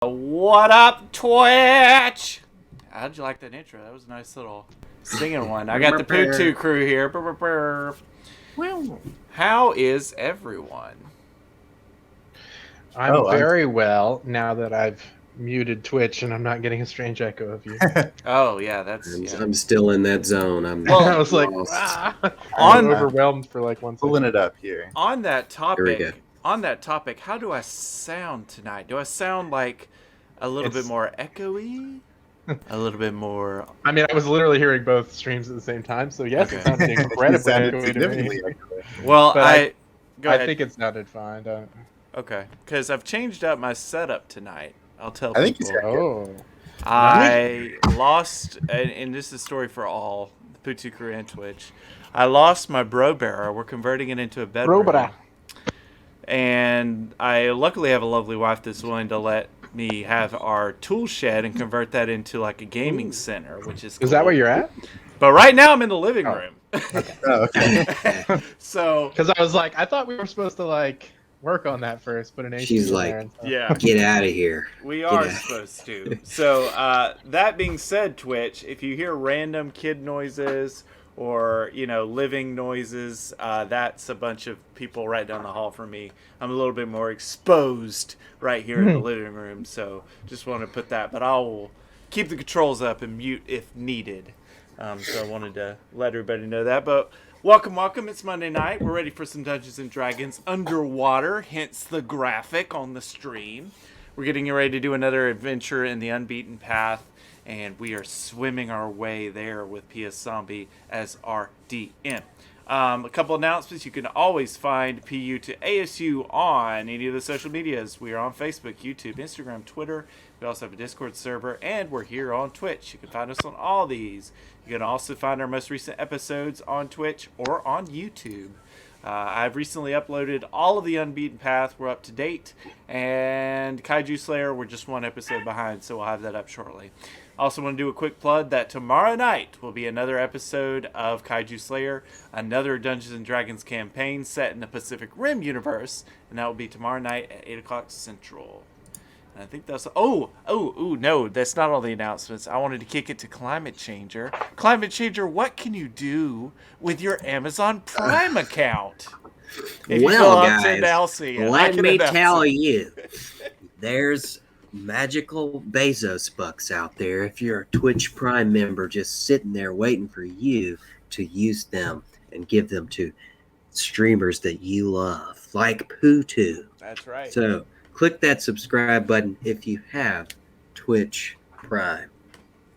What up, Twitch? How'd you like that intro? That was a nice little singing one. I got the Poo2 crew here. How is everyone? I'm very well now that I've muted Twitch and I'm not getting a strange echo of you. Oh yeah, I'm still in that zone. I was like, I'm overwhelmed for like 1 second. Pulling it up here. On that Here we go. topic, how do I sound tonight? Do I sound like a little bit more echoey? A little bit more. I mean, I was literally hearing both streams at the same time, so yes, it sounded incredibly echoey to me. Well, I think it sounded fine. Okay, because I've changed up my setup tonight. I'll tell I think people. I lost, and this is a story for all, the Poo2 crew and Twitch. I lost my bro barrel. We're converting it into a bedroom. And I luckily have a lovely wife that's willing to let me have our tool shed and convert that into like a gaming center, which is cool. Is that where you're at? But right now I'm in the living room. Okay. So, because I was like, I thought we were supposed to like work on that first, put an AC She's in like, there and stuff. yeah, get out of here. We are supposed to. So, that being said, Twitch, if you hear random kid noises or, living noises, that's a bunch of people right down the hall from me. I'm a little bit more exposed right here in the living room, so just want to put that. But I will keep the controls up and mute if needed. So I wanted to let everybody know that. But welcome. It's Monday night. We're ready for some Dungeons & Dragons underwater, hence the graphic on the stream. We're getting ready to do another adventure in the Unbeaten path, and we are swimming our way there with PS Zombie as our DM. A couple announcements. You can always find PU to ASU on any of the social medias. We are on Facebook, YouTube, Instagram, Twitter. We also have a Discord server, and we're here on Twitch. You can find us on all these. You can also find our most recent episodes on Twitch or on YouTube. I've recently uploaded all of the Unbeaten Path. We're up to date. And Kaiju Slayer, we're just one episode behind, so we'll have that up shortly. Also want to do a quick plug that tomorrow night will be another episode of Kaiju Slayer, another Dungeons & Dragons campaign set in the Pacific Rim universe, and that will be tomorrow night at 8 o'clock Central. And I think that's... no, that's not all the announcements. I wanted to kick it to Climate Changer. Climate Changer, what can you do with your Amazon Prime account? Well, guys, let me tell you, there's magical Bezos bucks out there. If you're a Twitch Prime member, just sitting there waiting for you to use them and give them to streamers that you love, like Poo2. That's right. So click that subscribe button if you have Twitch Prime.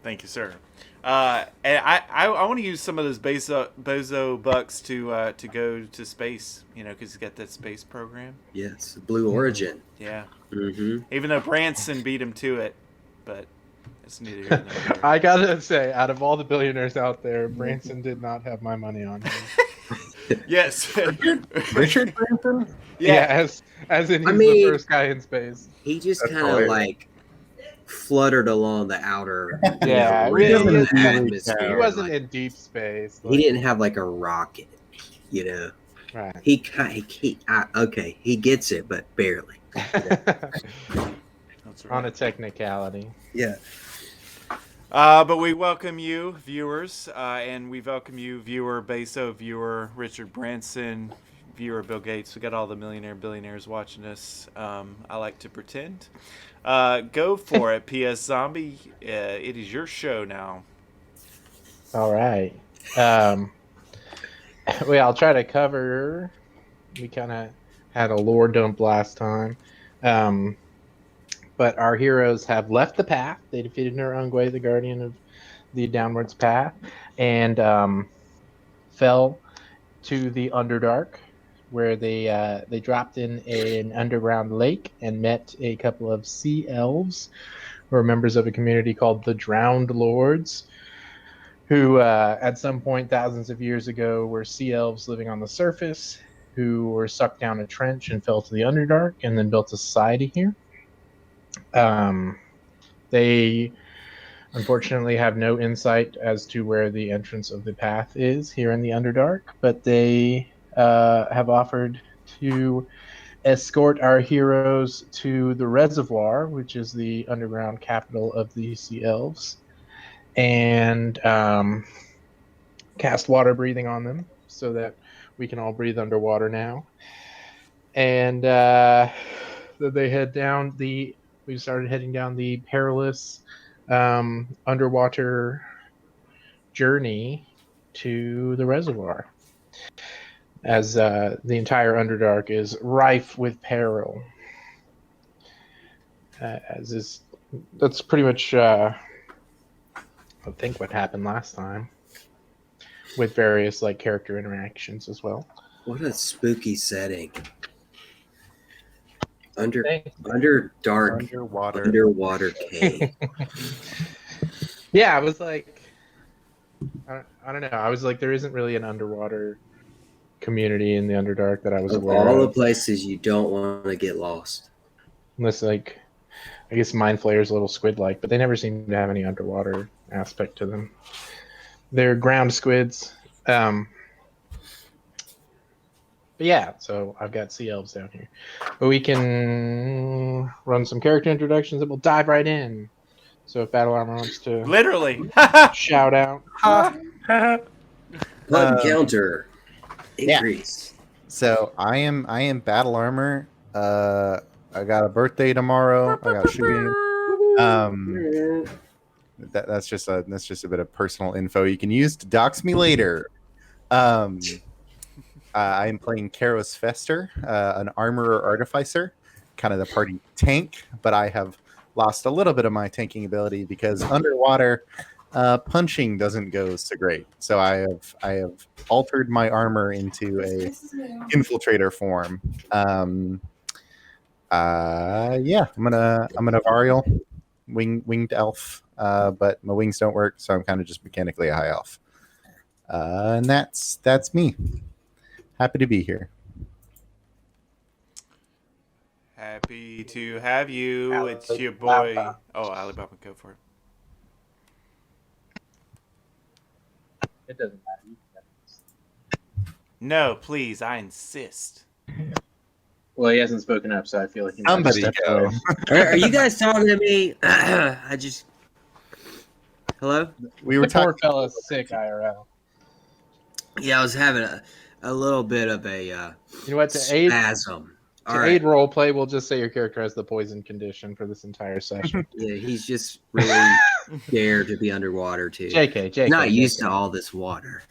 Thank you, sir. And I want to use some of those Bozo bucks to go to space, because he's got that space program. Yes, Blue Origin. Yeah. Mm-hmm. Even though Branson beat him to it, but it's neither here nor there. I gotta say, out of all the billionaires out there, Branson did not have my money on him. Yes. Richard Branson? Yeah, as in he's the first guy in space. He just kind of like fluttered along the outer atmosphere. He wasn't in deep space. He didn't have like a rocket, Right. He gets it, but barely. That's right. On a technicality. Yeah. But we welcome you, viewers, and we welcome you, viewer Beso, viewer Richard Branson, viewer Bill Gates. We got all the billionaires watching us. I like to pretend. Go for it, PS Zombie. It is your show now. All right. Well, I'll try to cover. We kind of had a lore dump last time. But our heroes have left the path. They defeated Nurungwe, the guardian of the Downwards Path, and fell to the Underdark, where they dropped in an underground lake and met a couple of sea elves, who are members of a community called the Drowned Lords, who at some point thousands of years ago were sea elves living on the surface, who were sucked down a trench and fell to the Underdark, and then built a society here. They unfortunately have no insight as to where the entrance of the path is here in the Underdark, but they have offered to escort our heroes to the reservoir, which is the underground capital of the Sea Elves, and cast water breathing on them so that we can all breathe underwater now. And they head down we started heading down the perilous underwater journey to the reservoir, as the entire Underdark is rife with peril. That's pretty much I think what happened last time, with various like character interactions as well. What a spooky setting. Underwater cave. Yeah, I was like, I don't know. I was like, there isn't really an underwater community in the Underdark that I was aware of. All the places you don't want to get lost. Unless, like, I guess Mind Flayer's a little squid-like, but they never seem to have any underwater aspect to them. They're ground squids. But yeah, so I've got Sea Elves down here. But we can run some character introductions and we'll dive right in. So if Battle Armor wants to literally shout out. Button counter increase. Yeah. So I am Battle Armor. I got a birthday tomorrow. I got shooting. That's just a bit of personal info you can use to dox me later. I am playing Karos Fester, an armorer artificer, kind of the party tank, but I have lost a little bit of my tanking ability because underwater punching doesn't go so great. So I have altered my armor into a infiltrator form. Yeah, I'm gonna Varial winged elf, but my wings don't work, so I'm kind of just mechanically a high elf. And that's me. Happy to be here. Happy to have you. Alibaba. It's your boy. Oh, Alibaba, go for it. It doesn't matter. No, please, I insist. Well, he hasn't spoken up, so I feel like he Somebody stepped go. away. Are you guys talking to me? Hello? We were poor fella's sick IRL. Yeah, I was having a little bit of a You know what? spasm. Aid role play, we'll just say your character has the poison condition for this entire session. Yeah, he's just really scared to be underwater too. JK. Not used to all this water.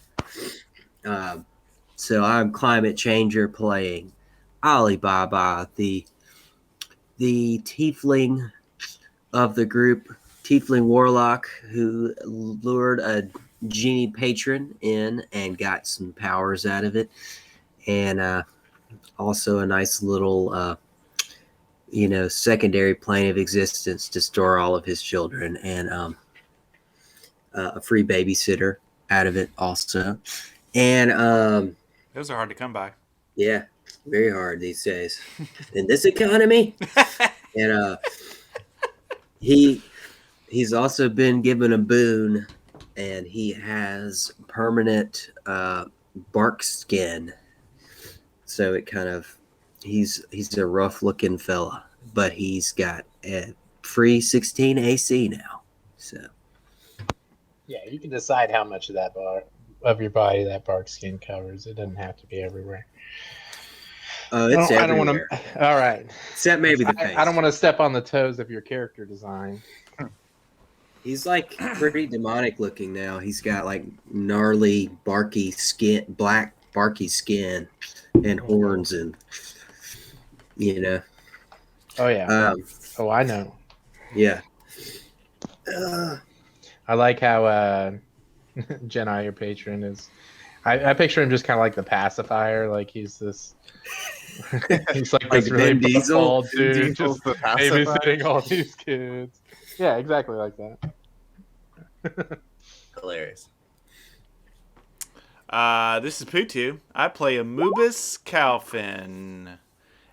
So I'm Climate Changer playing Alibaba, the tiefling of the group, tiefling warlock who lured a genie patron in and got some powers out of it, and also a nice little secondary plane of existence to store all of his children, and a free babysitter out of it also. And those are hard to come by. Yeah, very hard these days in this economy. And he's also been given a boon, and he has permanent bark skin. So it kind of he's a rough looking fella, but he's got a free 16 AC now. So yeah, you can decide how much of that of your body that bark skin covers. It doesn't have to be everywhere. It's everywhere. I don't want to. All right, except maybe the face. I don't want to step on the toes of your character design. He's like pretty demonic looking now. He's got like gnarly, barky skin, black barky skin, and horns, and Oh yeah. I know. Yeah. I like how Jedi, your patron, is. I picture him just kind of like the pacifier. Like he's this. He's like this really Diesel dude, just babysitting all these kids. Yeah, exactly like that. Hilarious. This is Putu. I play a Mubis Calfin,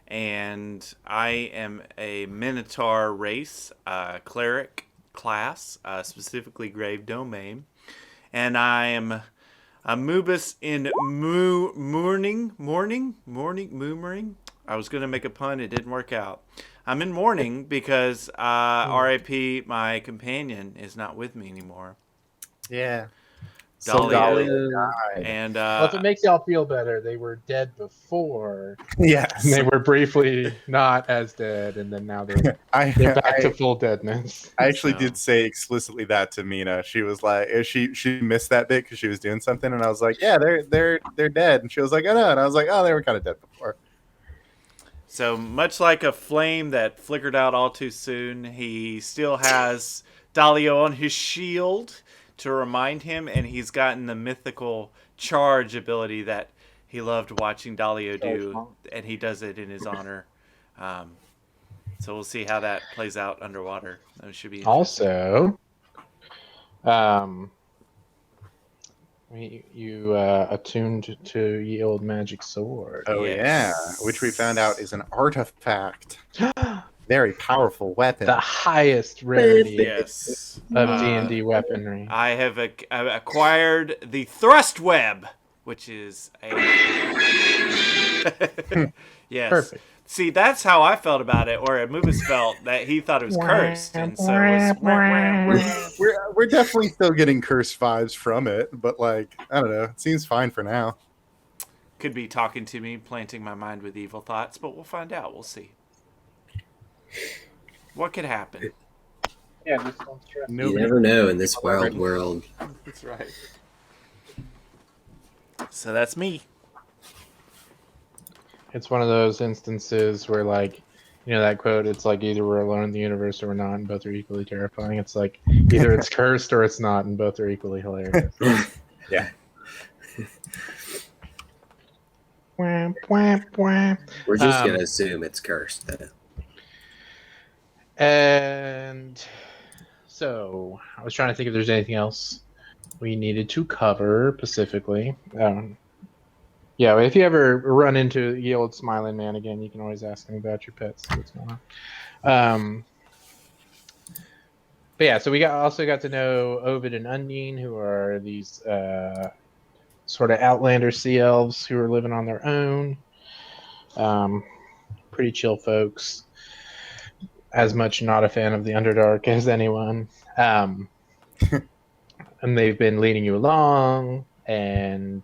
and I am a Minotaur race, cleric class, specifically Grave Domain, and I am a Mubis in Mourning. I was going to make a pun. It didn't work out. I'm in mourning because R.I.P. my companion is not with me anymore. Yeah. Dahlia died. And well, if it makes y'all feel better, they were dead before. Yes. And they were briefly not as dead, and then now they're back to full deadness. I actually did say explicitly that to Mina. She was like, she missed that bit because she was doing something, and I was like, yeah, they're dead, and she was like, oh no, and I was like, oh, they were kind of dead before. So much like a flame that flickered out all too soon, he still has Dahlia on his shield to remind him, and he's gotten the mythical charge ability that he loved watching Dahlia do, and he does it in his honor. So we'll see how that plays out underwater. That should be also. You attuned to yield magic sword. Oh yeah, which we found out is an artifact. Very powerful weapon. The highest rarity of D&D weaponry. I have acquired the thrust web, which is a yes. Perfect. See, that's how I felt about it, or Amoobus felt that he thought it was cursed, and so it was. We're definitely still getting cursed vibes from it, but like I don't know, it seems fine for now. Could be talking to me, planting my mind with evil thoughts, but we'll find out. We'll see. What could happen? Yeah, this one's true. You never know in this wild world. That's right. So that's me. It's one of those instances where, like, you know that quote, it's like either we're alone in the universe or we're not, and both are equally terrifying. It's like either it's cursed or it's not, and both are equally hilarious. Yeah. We're just going to assume it's cursed, though. And so I was trying to think if there's anything else we needed to cover specifically. Yeah, if you ever run into the old smiling man again, you can always ask him about your pets. What's going on? But yeah, so we also got to know Ovid and Undine, who are these sort of outlander sea elves who are living on their own. Pretty chill folks. As much not a fan of the Underdark as anyone. And they've been leading you along, and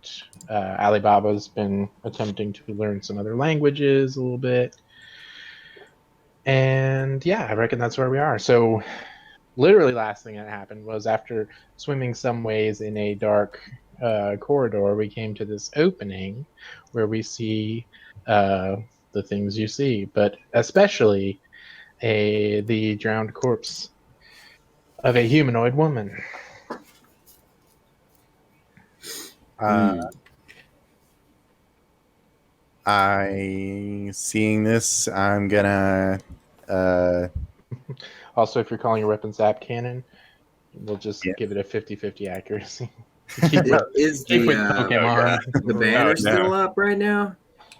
Alibaba's been attempting to learn some other languages a little bit. And yeah, I reckon that's where we are. So literally last thing that happened was after swimming some ways in a dark corridor, we came to this opening where we see the things you see, but especially the drowned corpse of a humanoid woman. Seeing this, I'm gonna. Also, if you're calling your weapon Zap Cannon, we'll just give it a 50-50 accuracy. Is the banner still up right now?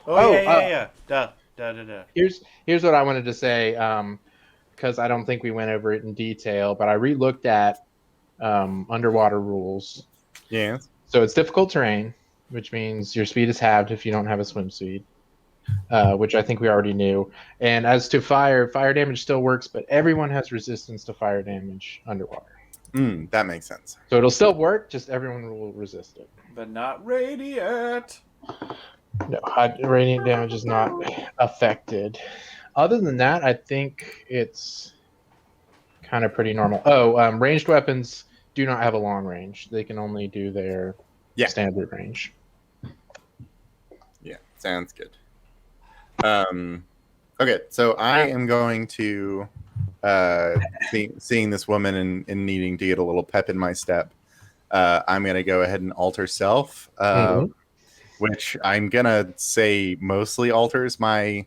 Yeah. Duh. Here's what I wanted to say, because I don't think we went over it in detail, but I re-looked at underwater rules. Yeah. So it's difficult terrain, which means your speed is halved if you don't have a swim speed, which I think we already knew. And as to fire damage still works, but everyone has resistance to fire damage underwater. That makes sense. So it'll still work, just everyone will resist it. But not radiant. No, radiant damage is not affected. Other than that, I think it's kind of pretty normal. Ranged weapons do not have a long range. They can only do their standard range. Yeah, sounds good. Okay, so I am going to, seeing this woman and needing to get a little pep in my step, I'm going to go ahead and alter self, which I'm going to say mostly alters my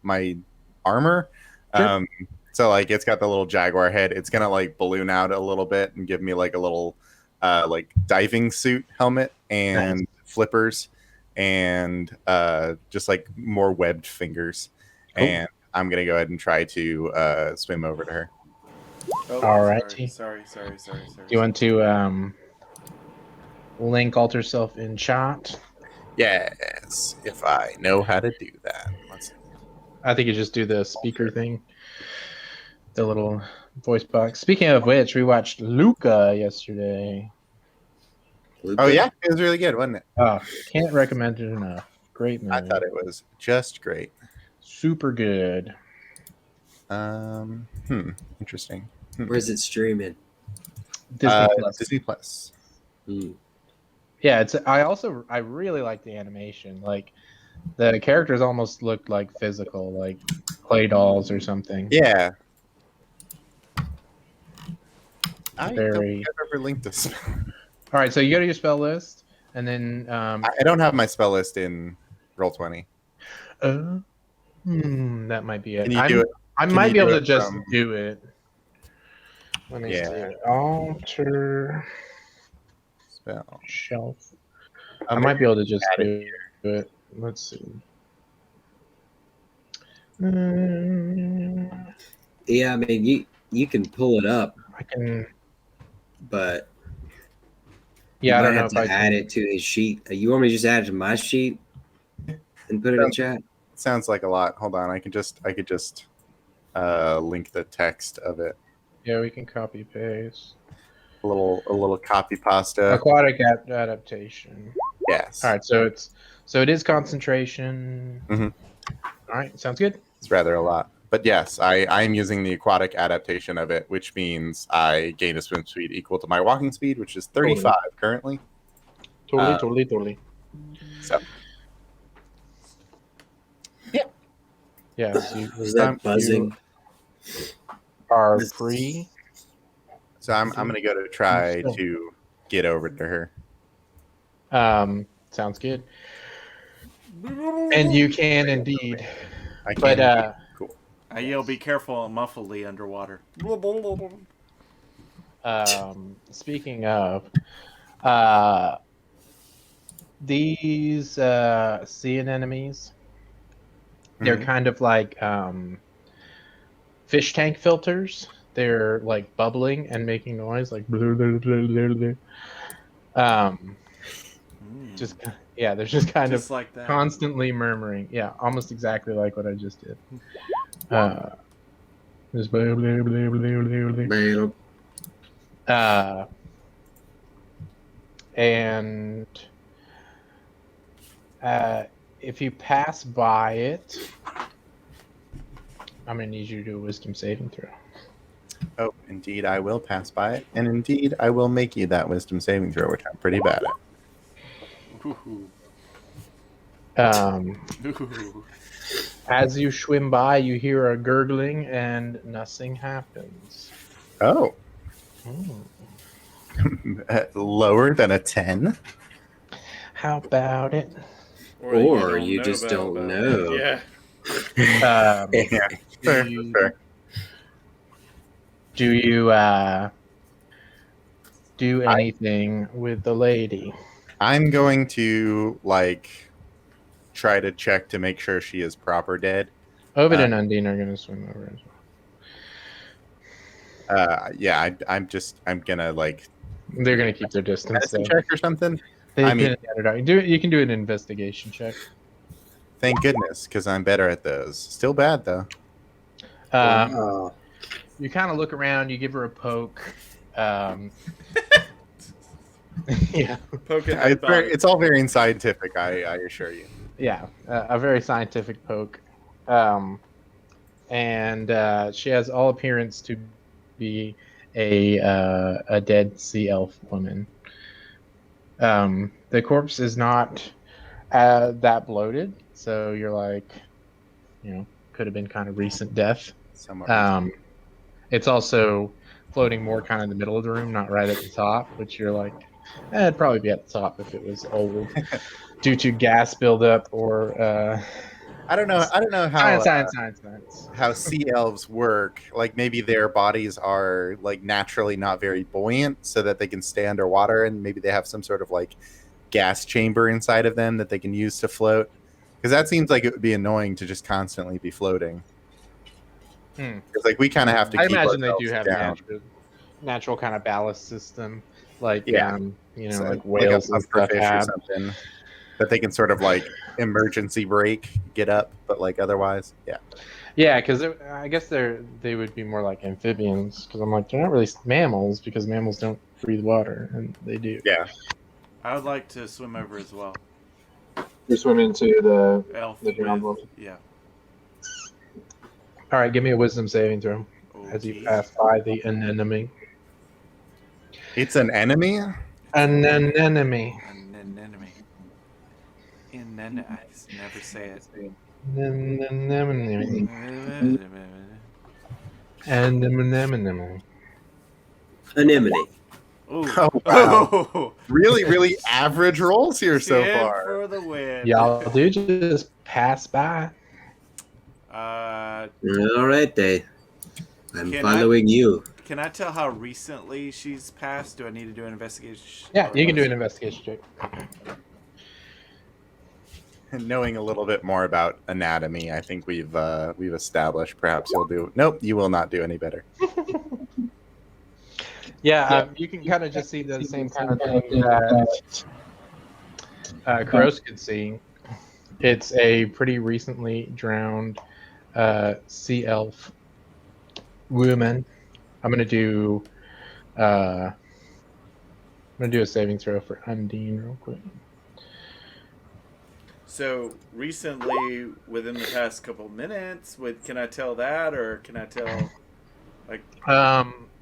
my armor. Sure. So like it's got the little jaguar head. It's gonna like balloon out a little bit and give me like a little like diving suit helmet and flippers and just like more webbed fingers. Cool. And I'm gonna go ahead and try to swim over to her. All right. Sorry. Do you want to link alter self in chat? Yes, if I know how to do that. I think you just do the speaker thing. The little voice box. Speaking of which, we watched Luca yesterday. Luca? Oh yeah, it was really good, wasn't it? Oh, can't recommend it enough. Great movie. I thought it was just great. Super good. Interesting. Where's it streaming? Disney Plus. Disney Plus. Yeah, I really like the animation. Like the characters almost looked like physical, like play dolls or something. Yeah. I don't Very. think I've ever linked this. All right, so you go to your spell list, and then I don't have my spell list in Roll20. That might be it. Can you do it? I might be able to just do it. Let me see. Alter spell shelf. I might be able to just do it. Let's see. Yeah, I mean you can pull it up. I can, but yeah, I don't know if I add it to his sheet. You want me to just add it to my sheet and put it in chat? Sounds like a lot. Hold on, I could just link the text of it. Yeah, we can copy paste. A little copy pasta. Aquatic adaptation. Yes. All right, so it is concentration. Mm-hmm. All right, sounds good. It's rather a lot, but yes, I am using the aquatic adaptation of it, which means I gain a swim speed equal to my walking speed, which is 35 currently. Totally. So. Yeah. Was that buzzing? Are free. So I'm gonna go to try to get over to her. Sounds good. And you can indeed. I can. But cool. I yell, "Be careful!" muffledly underwater. Speaking of, these sea anemones, they're kind of like fish tank filters. They're like bubbling and making noise, like blah, blah, blah, blah, blah. Just yeah, they're just kind of like that. Constantly murmuring. Yeah, almost exactly like what I just did. Just blah, blah, blah, blah, blah. And if you pass by it, I'm gonna need you to do a wisdom saving throw. Oh, indeed, I will pass by it, and indeed, I will make you that wisdom saving throw, which I'm pretty bad at. As you swim by, you hear a gurgling, and nothing happens. Oh. Lower than a 10? How about it? Or you just don't know. Yeah. Fair. Do you do anything with the lady? I'm going to try to check to make sure she is proper dead. Ovid and Undine are going to swim over as well. Yeah, I'm gonna They're going to keep their distance. Medicine check or something. You can do an investigation check. Thank goodness, because I'm better at those. Still bad though. You kind of look around. You give her a poke. Yeah, poking. It's all very scientific. I assure you. Yeah, a very scientific poke, and she has all appearance to be a dead sea elf woman. The corpse is not that bloated, so you're like, could have been kind of recent death. It's also floating more kind of in the middle of the room, not right at the top, which you're like, it'd probably be at the top if it was old due to gas buildup or I don't know how science. How sea elves work. Like maybe their bodies are naturally not very buoyant, so that they can stay underwater, and maybe they have some sort of gas chamber inside of them that they can use to float. Because that seems like it would be annoying to just constantly be floating. Because we kind of have to. I keep imagine they do have down. natural kind of ballast system, like like whales and stuff have. or something. that they can sort of like emergency brake, get up, but like otherwise, yeah. Yeah, because I guess they would be more like amphibians. Because I'm like, they're not really mammals because mammals don't breathe water, and they do. Yeah. I would like to swim over as well. You swim into the Elf drowned woman. Yeah. All right, give me a wisdom saving throw as you Okay. pass by the anemone. It's an enemy? An anemone. An anemone. I just never say it. Anemone. Anemone. Anemone. Oh, wow. Really, really average rolls here so far. For the win. Y'all do just pass by. All right, then. I'm Can following you. Can I tell how recently she's passed? Do I need to do an investigation? Yeah, you can do an investigation check. And knowing a little bit more about anatomy, I think we've established perhaps you'll do. Nope, you will not do any better. Yeah, you can kind of just see the same kind of thing that Kuros could see. It's a pretty recently drowned sea elf woman. I'm gonna do a saving throw for Undine real quick. So recently, within the past couple minutes, can I tell that, or can I tell like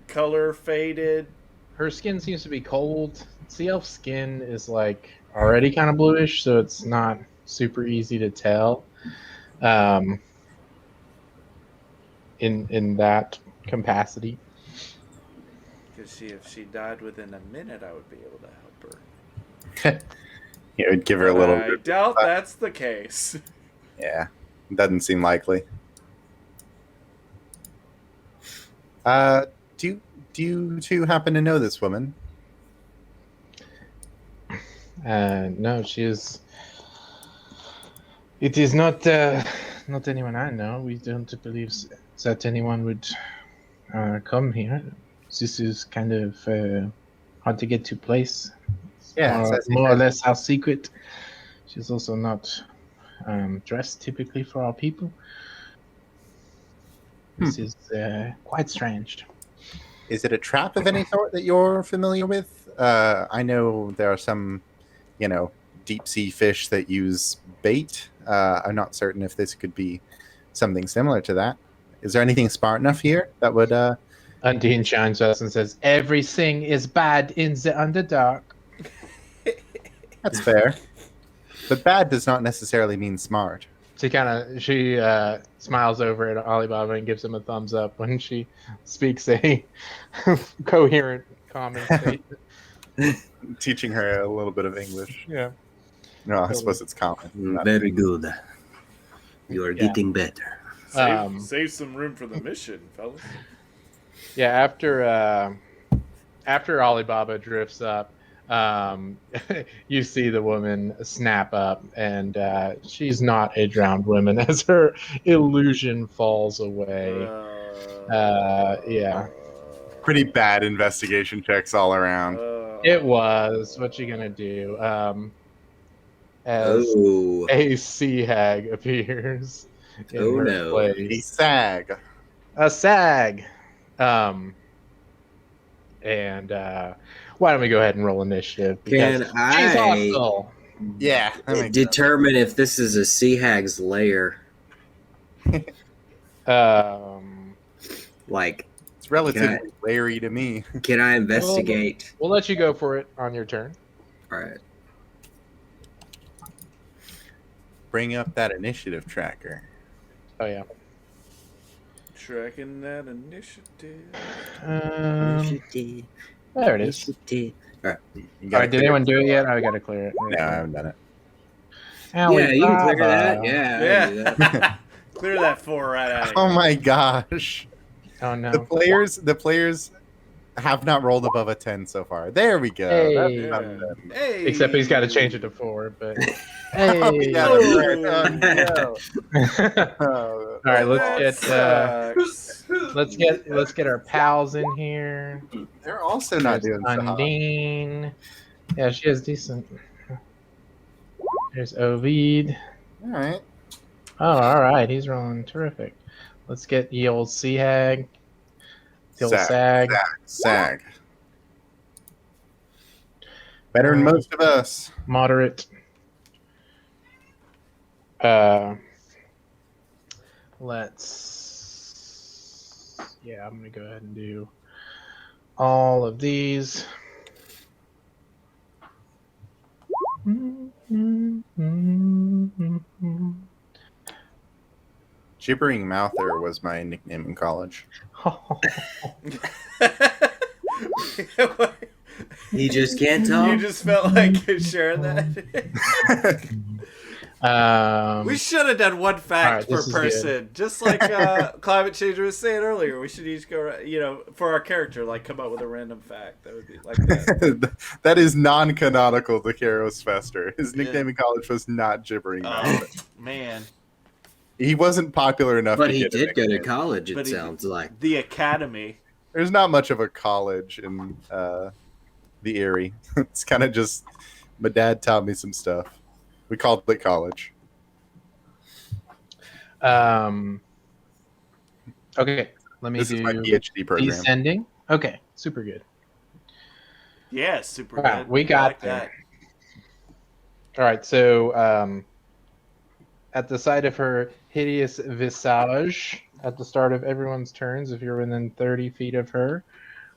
color faded? Her skin seems to be cold. Sea elf skin is like already kind of bluish, so it's not super easy to tell. In that capacity. Because if she died within a minute, I would be able to help her. It would give her a little. I doubt that's the case. Yeah, doesn't seem likely. Do you two happen to know this woman? No, she is. It is not anyone I know. We don't believe that anyone would come here. This is kind of hard to get to place. Yeah, more or less our secret. She's also not dressed typically for our people. This is quite strange. Is it a trap of any sort that you're familiar with? I know there are some, deep sea fish that use bait. I'm not certain if this could be something similar to that. Is there anything smart enough here that would... Undine shines us and says, everything is bad in the Underdark. That's fair. But bad does not necessarily mean smart. She smiles over at Alibaba and gives him a thumbs up when she speaks a coherent, common statement. Teaching her a little bit of English. Yeah. No, I suppose it's common. Very good. You are getting better. Save some room for the mission, fellas. Yeah, after Alibaba drifts up, you see the woman snap up, and she's not a drowned woman as her illusion falls away. Yeah. Pretty bad investigation checks all around. It was. What you gonna do? As a sea hag appears in her place. A sag. A sag. And why don't we go ahead and roll initiative? Can she's I hostile. Yeah. determine if this is a sea hag's lair? Like, it's relatively wary to me. Can I investigate? We'll let you go for it on your turn. All right. Bring up that initiative tracker. Oh yeah. Tracking that initiative. There it is. All right. Did anyone do it yet? I gotta clear it. No, I haven't done it. Yeah, you can clear that. Yeah. Clear that 4 right out of here. Oh my gosh. Oh no. The players have not rolled above a 10 so far. There we go. Hey. Hey. Except he's got to change it to 4. But hey. Oh, yeah, All right, let's get our pals in here. They're also not doing so hot. Undine. Yeah, she has decent. There's Ovid. All right. Oh, all right. He's rolling terrific. Let's get the old Sea Hag. The old Sag. Better than most of us. Moderate. Let's. Yeah, I'm going to go ahead and do all of these. Gibbering Mouther was my nickname in college. You just can't tell. You just felt like sharing that. We should have done one fact per person, just like Climate Change was saying earlier. We should each go, for our character, like come up with a random fact. That would be like that. That is non-canonical to Karos Fester. His nickname in college was not Gibbering Mouther. Man. He wasn't popular enough. But he did go to college, it sounds like. The Academy. There's not much of a college in the Erie. It's kind of just, my dad taught me some stuff. We called it college. Okay, let me This is my PhD program. Descending. Okay, super good. Yeah, super good. We got that. All right, so at the sight of her hideous visage, at the start of everyone's turns, if you're within 30 feet of her,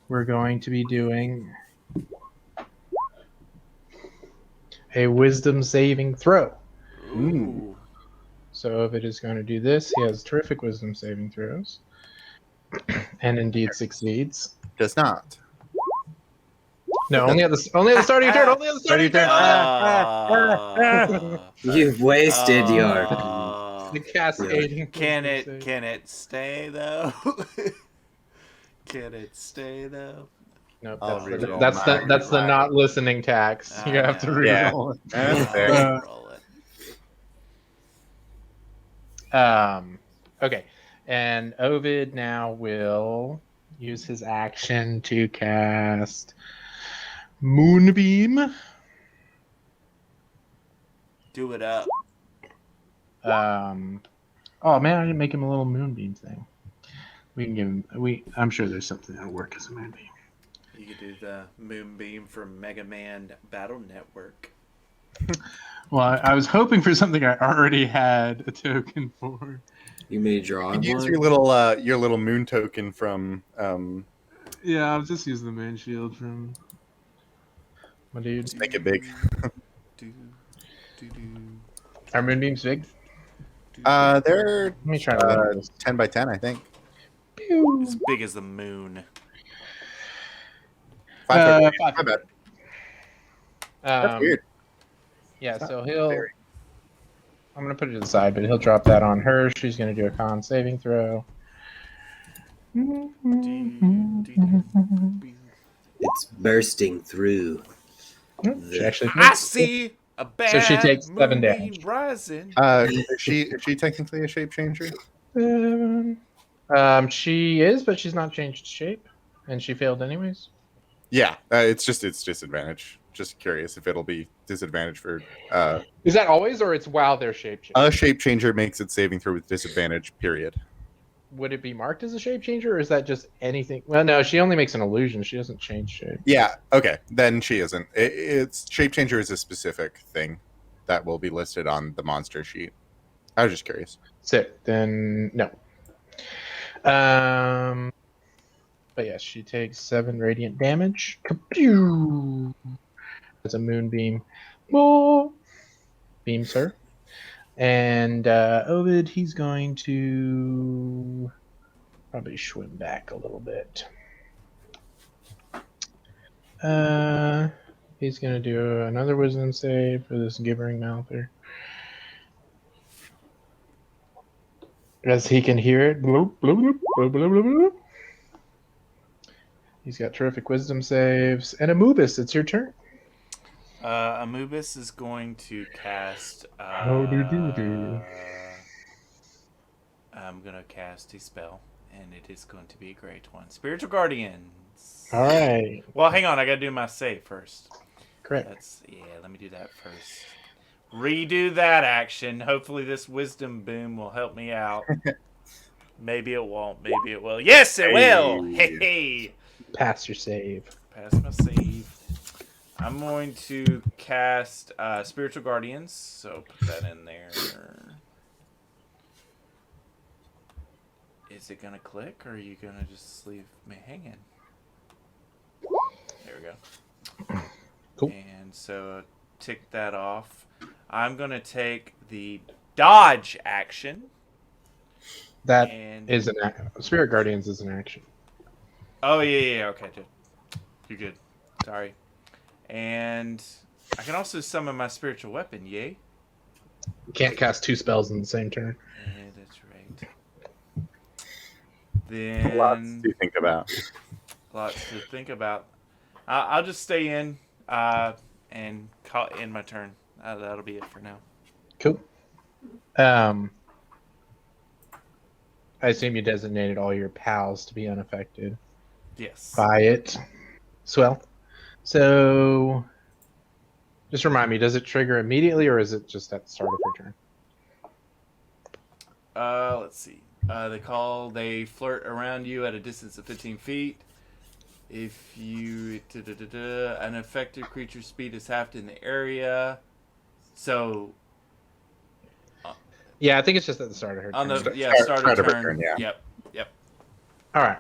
we're going to be doing a wisdom saving throw. Ooh. So if it is going to do this, he has terrific wisdom saving throws. And indeed succeeds. Does not. No, only at the start of your turn. Only at the start of your turn. You've wasted your. The cascading. Can it stay though? Can it stay though? Nope, that's the not listening tax. You have to re-roll it. That's fair. Okay, and Ovid now will use his action to cast Moonbeam. Do it up. Oh man, I didn't make him a little Moonbeam thing. We can give him. I'm sure there's something that'll work as a Moonbeam. You could do the Moonbeam from Mega Man Battle Network. Well, I was hoping for something I already had a token for. You may draw one. Use your little moon token from. Yeah, I'll just use the moon shield from. What do you just make it big? Are moonbeams big? They're Let me try to 10 by 10, I think. As big as the moon. 5. My bad. That's weird. Yeah, so he'll. I'm gonna put it to the side, but he'll drop that on her. She's gonna do a con saving throw. It's bursting through. She actually I see a bad. So she takes 7 damage. Rising. Is she technically a shape changer? She is, but she's not changed shape, and she failed anyways. Yeah, it's disadvantage. Just curious if it'll be disadvantage for. Is that always, or it's while they're shape changer? A shape changer makes it saving throw with disadvantage. Period. Would it be marked as a shape changer, or is that just anything? Well, no, she only makes an illusion. She doesn't change shape. Yeah. Okay. Then she isn't. It's shape changer is a specific thing that will be listed on the monster sheet. I was just curious. Sick. Then no. But yes, she takes 7 radiant damage. Kappew! That's a moonbeam. Oh! Beams her. And Ovid, he's going to probably swim back a little bit. He's going to do another wisdom save for this gibbering mouther. As he can hear it. Bloop, bloop, bloop, bloop, bloop, bloop. He's got terrific wisdom saves. And Amubis, it's your turn. Amubis is going to cast. How do? I'm going to cast a spell, and it is going to be a great one. Spiritual Guardians. All right. Well, hang on. I got to do my save first. Correct. Let me do that first. redo that action. Hopefully this wisdom boom will help me out. Maybe it won't. Maybe it will. Yes, it will. Hey. Pass your save. Pass my save. I'm going to cast Spiritual Guardians, so put that in there. Is it going to click, or are you going to just leave me hanging? There we go. Cool. And so tick that off. I'm going to take the dodge action. That is an Spirit Guardians is an action. Oh, yeah. Okay, good. You're good. Sorry. And I can also summon my spiritual weapon, yay? You can't cast 2 spells in the same turn. Yeah, that's right. Then Lots to think about. I'll just stay in and end my turn. That'll be it for now. Cool. I assume you designated all your pals to be unaffected. Yes. By it. Swell. So, just remind me, does it trigger immediately, or is it just at the start of her turn? Let's see. They flirt around you at a distance of 15 feet. If you... an affected creature's speed is halved in the area. So... yeah, I think it's just at the start of her turn. Start of her turn. Yeah. Yep. All right.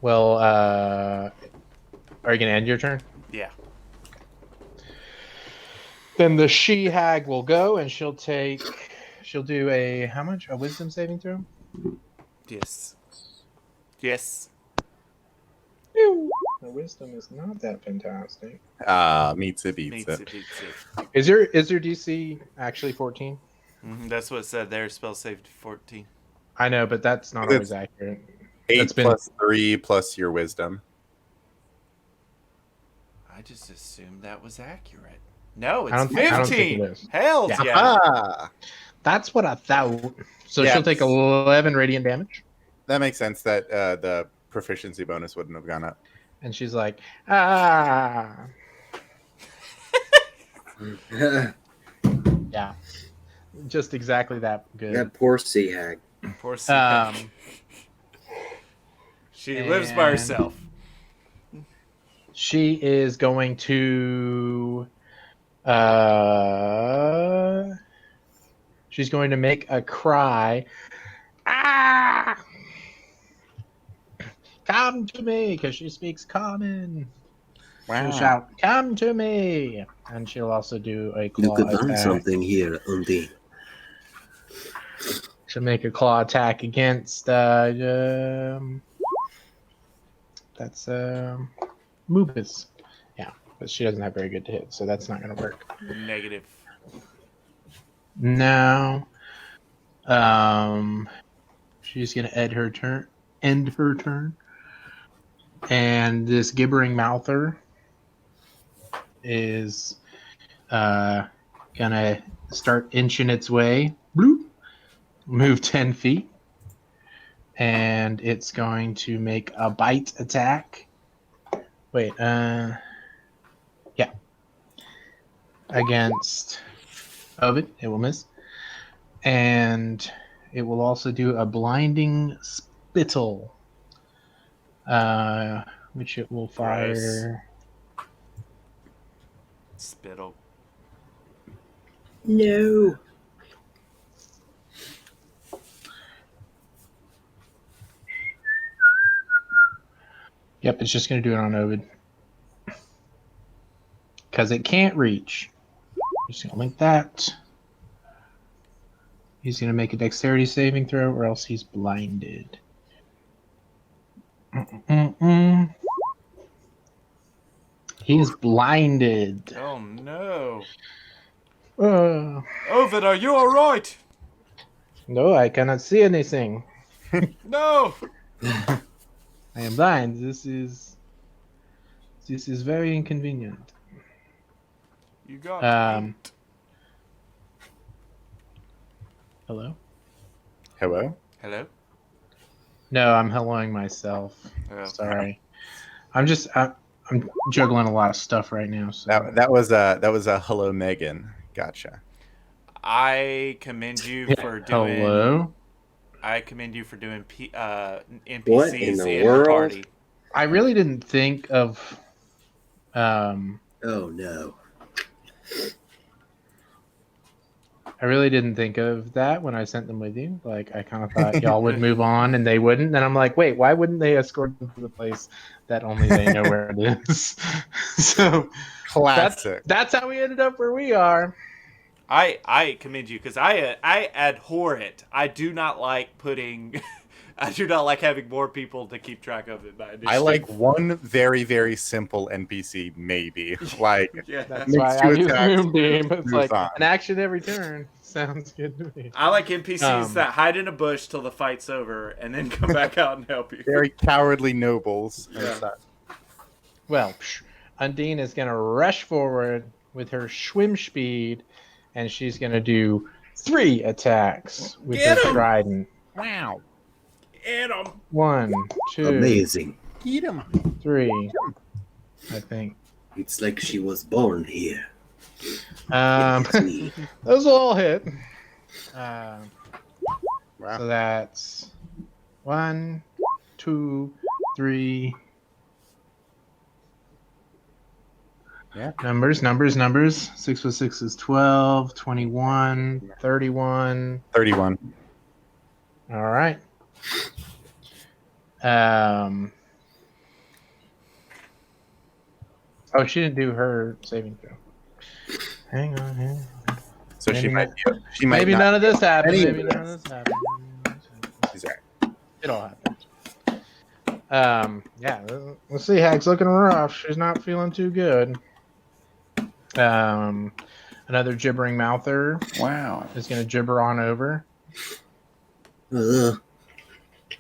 Well, are you going to end your turn? Yeah. Then the she-hag will go, and she'll do a, how much? A wisdom saving throw? Yes. Ew. The wisdom is not that fantastic. Meets it. Is your DC actually 14? Mm-hmm, that's what it said there. Spell saved 14. I know, but that's not always accurate. 8 plus 3 plus your wisdom. I just assumed that was accurate. No, it's 15. I don't think it is. Hell yeah. That's what I thought. So she'll take 11 radiant damage. That makes sense that the proficiency bonus wouldn't have gone up. And she's like, ah. Yeah. Just exactly that good. That poor sea hag. Poor sea hag. She lives by herself. She is going to she's going to make a cry. Ah! Come to me, because she speaks common. Wow. She'll shout, come to me. And she'll also do a claw You could learn attack. something here, Undy. She'll make a claw attack against that's Mubis. Yeah, but she doesn't have very good hit, so that's not going to work. Negative. Now, she's going to end her turn. And this gibbering mouther is gonna start inching its way. Bloop, move 10 feet. And it's going to make a bite attack. Wait, yeah. Against Ovid, it will miss. And it will also do a blinding spittle. Which it will fire. Spittle. No. Yep, it's just going to do it on Ovid. Because it can't reach. Just going to link that. He's going to make a dexterity saving throw, or else he's blinded. He's blinded. Oh no. Ovid, are you alright? No, I cannot see anything. No. I am blind. This is very inconvenient. You got Hello? Hello? Hello? No, I'm helloing myself. Oh. Sorry. I'm juggling a lot of stuff right now. So. That was a hello, Megan. Gotcha. I commend you for doing. Hello. I commend you for doing NPCs What in the in world? the party. I really didn't think of. Oh no. I really didn't think of that when I sent them with you. Like, I kind of thought y'all would move on and they wouldn't. And I'm like, wait, why wouldn't they escort them to the place that only they know where it is? So Classic. that's how we ended up where we are. I commend you because I abhor it. I do not like putting. I do not like having more people to keep track of it by initiative. I like one very, very simple NPC, maybe. Like, yeah, That's makes why two I use attacks, Moonbeam. It's moves like on. an action every turn. Sounds good to me. I like NPCs that hide in a bush till the fight's over and then come back out and help you. very cowardly nobles. and Yeah. such. Well, Undine is going to rush forward with her swim speed, and she's going to do 3 attacks with Get her 'em! trident. Wow. Get 'em! 1, 2, Amazing. Eat him. 3, I think. It's like she was born here. Those will all hit. Wow. So that's 1, 2, 3. Yeah. Numbers. 6 with 6 is 12, 21, 31. 31. All right. Oh, she didn't do her saving throw. Hang on. So Maybe she might Maybe not. none of this happened. Any of Maybe none of this happened. She's all right. It all happened. Yeah, let's see. Hag's looking rough. She's not feeling too good. Another gibbering mouther. Wow. Is going to gibber on over. Ugh.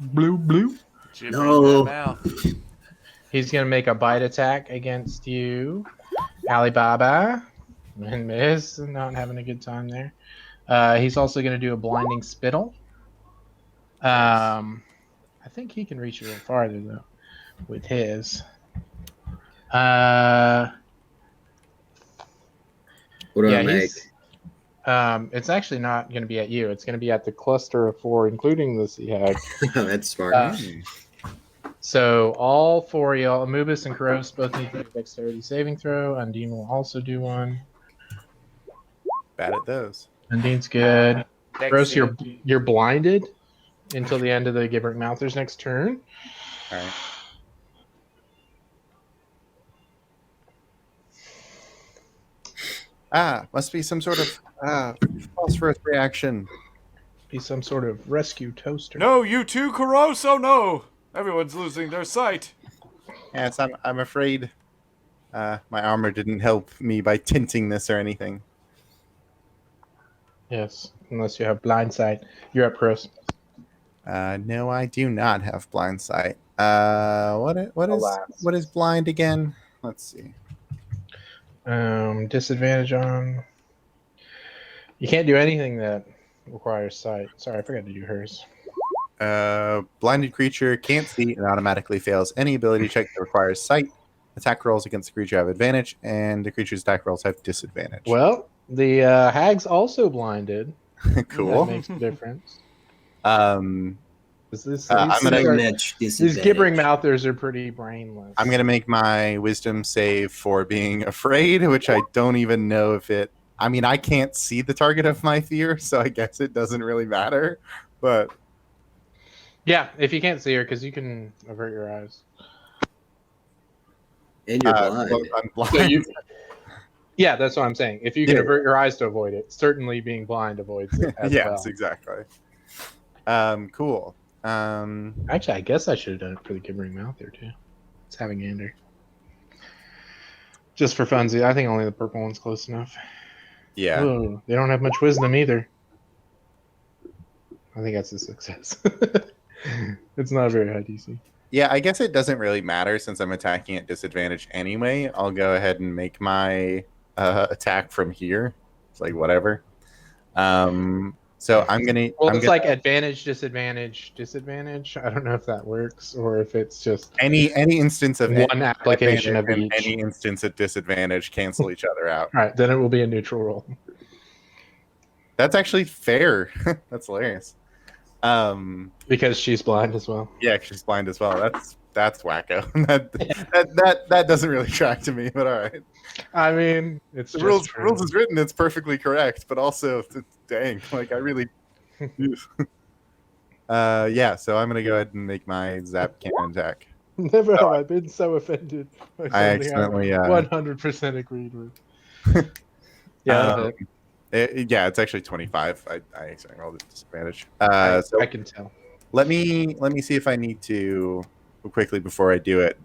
Blue. No. Mouth. He's going to make a bite attack against you, Alibaba. And miss. Not having a good time there. He's also going to do a blinding spittle. I think he can reach a little farther, though, with his. What do I make? It's actually not going to be at you. It's going to be at the cluster of 4, including the Sea Hag. That's smart. So all 4 of y'all, Amubis and Karos, both need to do a dexterity saving throw. Undine will also do one. Bad at those. Undine's good. Karos, Dexy. you're blinded until the end of the gibbering mouther's next turn. All right. Must be some sort of phosphorus reaction. Be some sort of rescue toaster. No, you too, Caroso. No, everyone's losing their sight. Yes, I'm afraid my armor didn't help me by tinting this or anything. Yes, unless you have blind sight. You're up, Karos. No, I do not have blind sight. What is blind again? Let's see. Disadvantage on. You can't do anything that requires sight. Sorry, I forgot to do hers. Blinded creature can't see and automatically fails any ability check that requires sight. Attack rolls against the creature have advantage, and the creature's attack rolls have disadvantage. Well, the hag's also blinded. Cool. That makes a difference. I'm These gibbering mouthers are pretty brainless. I'm gonna make my wisdom save for being afraid, which I don't even know if it. I mean, I can't see the target of my fear, so I guess it doesn't really matter. But yeah, if you can't see her, because you can avert your eyes. And you're blind. well, I'm blind. So yeah, that's what I'm saying. If you can avert your eyes to avoid it, certainly being blind avoids it as well. Yes, exactly. Cool. Actually, I guess I should have done it for the gibbering mouth there too. It's having Ander. Just for funsies, I think only the purple one's close enough. Yeah. Ooh, they don't have much wisdom either. I think that's a success. It's not a very high DC. Yeah, I guess it doesn't really matter since I'm attacking at disadvantage anyway. I'll go ahead and make my attack from here. It's like whatever. So I'm gonna. Well, it's like advantage, disadvantage, disadvantage. I don't know if that works or if it's just any instance of one application of and each. any instance at disadvantage cancel each other out. All right, then it will be a neutral roll. That's actually fair. That's hilarious. Because she's blind as well. Yeah, she's blind as well. That's wacko. that doesn't really track to me, but all right. I mean, it's The just rules is written. It's perfectly correct, but also, dang, like I really. Yeah. So I'm gonna go ahead and make my zap cannon attack. Never have I been so offended by something I accidentally. 100% agreed with. Yeah, yeah, it's actually 25. I accidentally rolled a disadvantage. I can tell. Let me see if I need to quickly before I do it.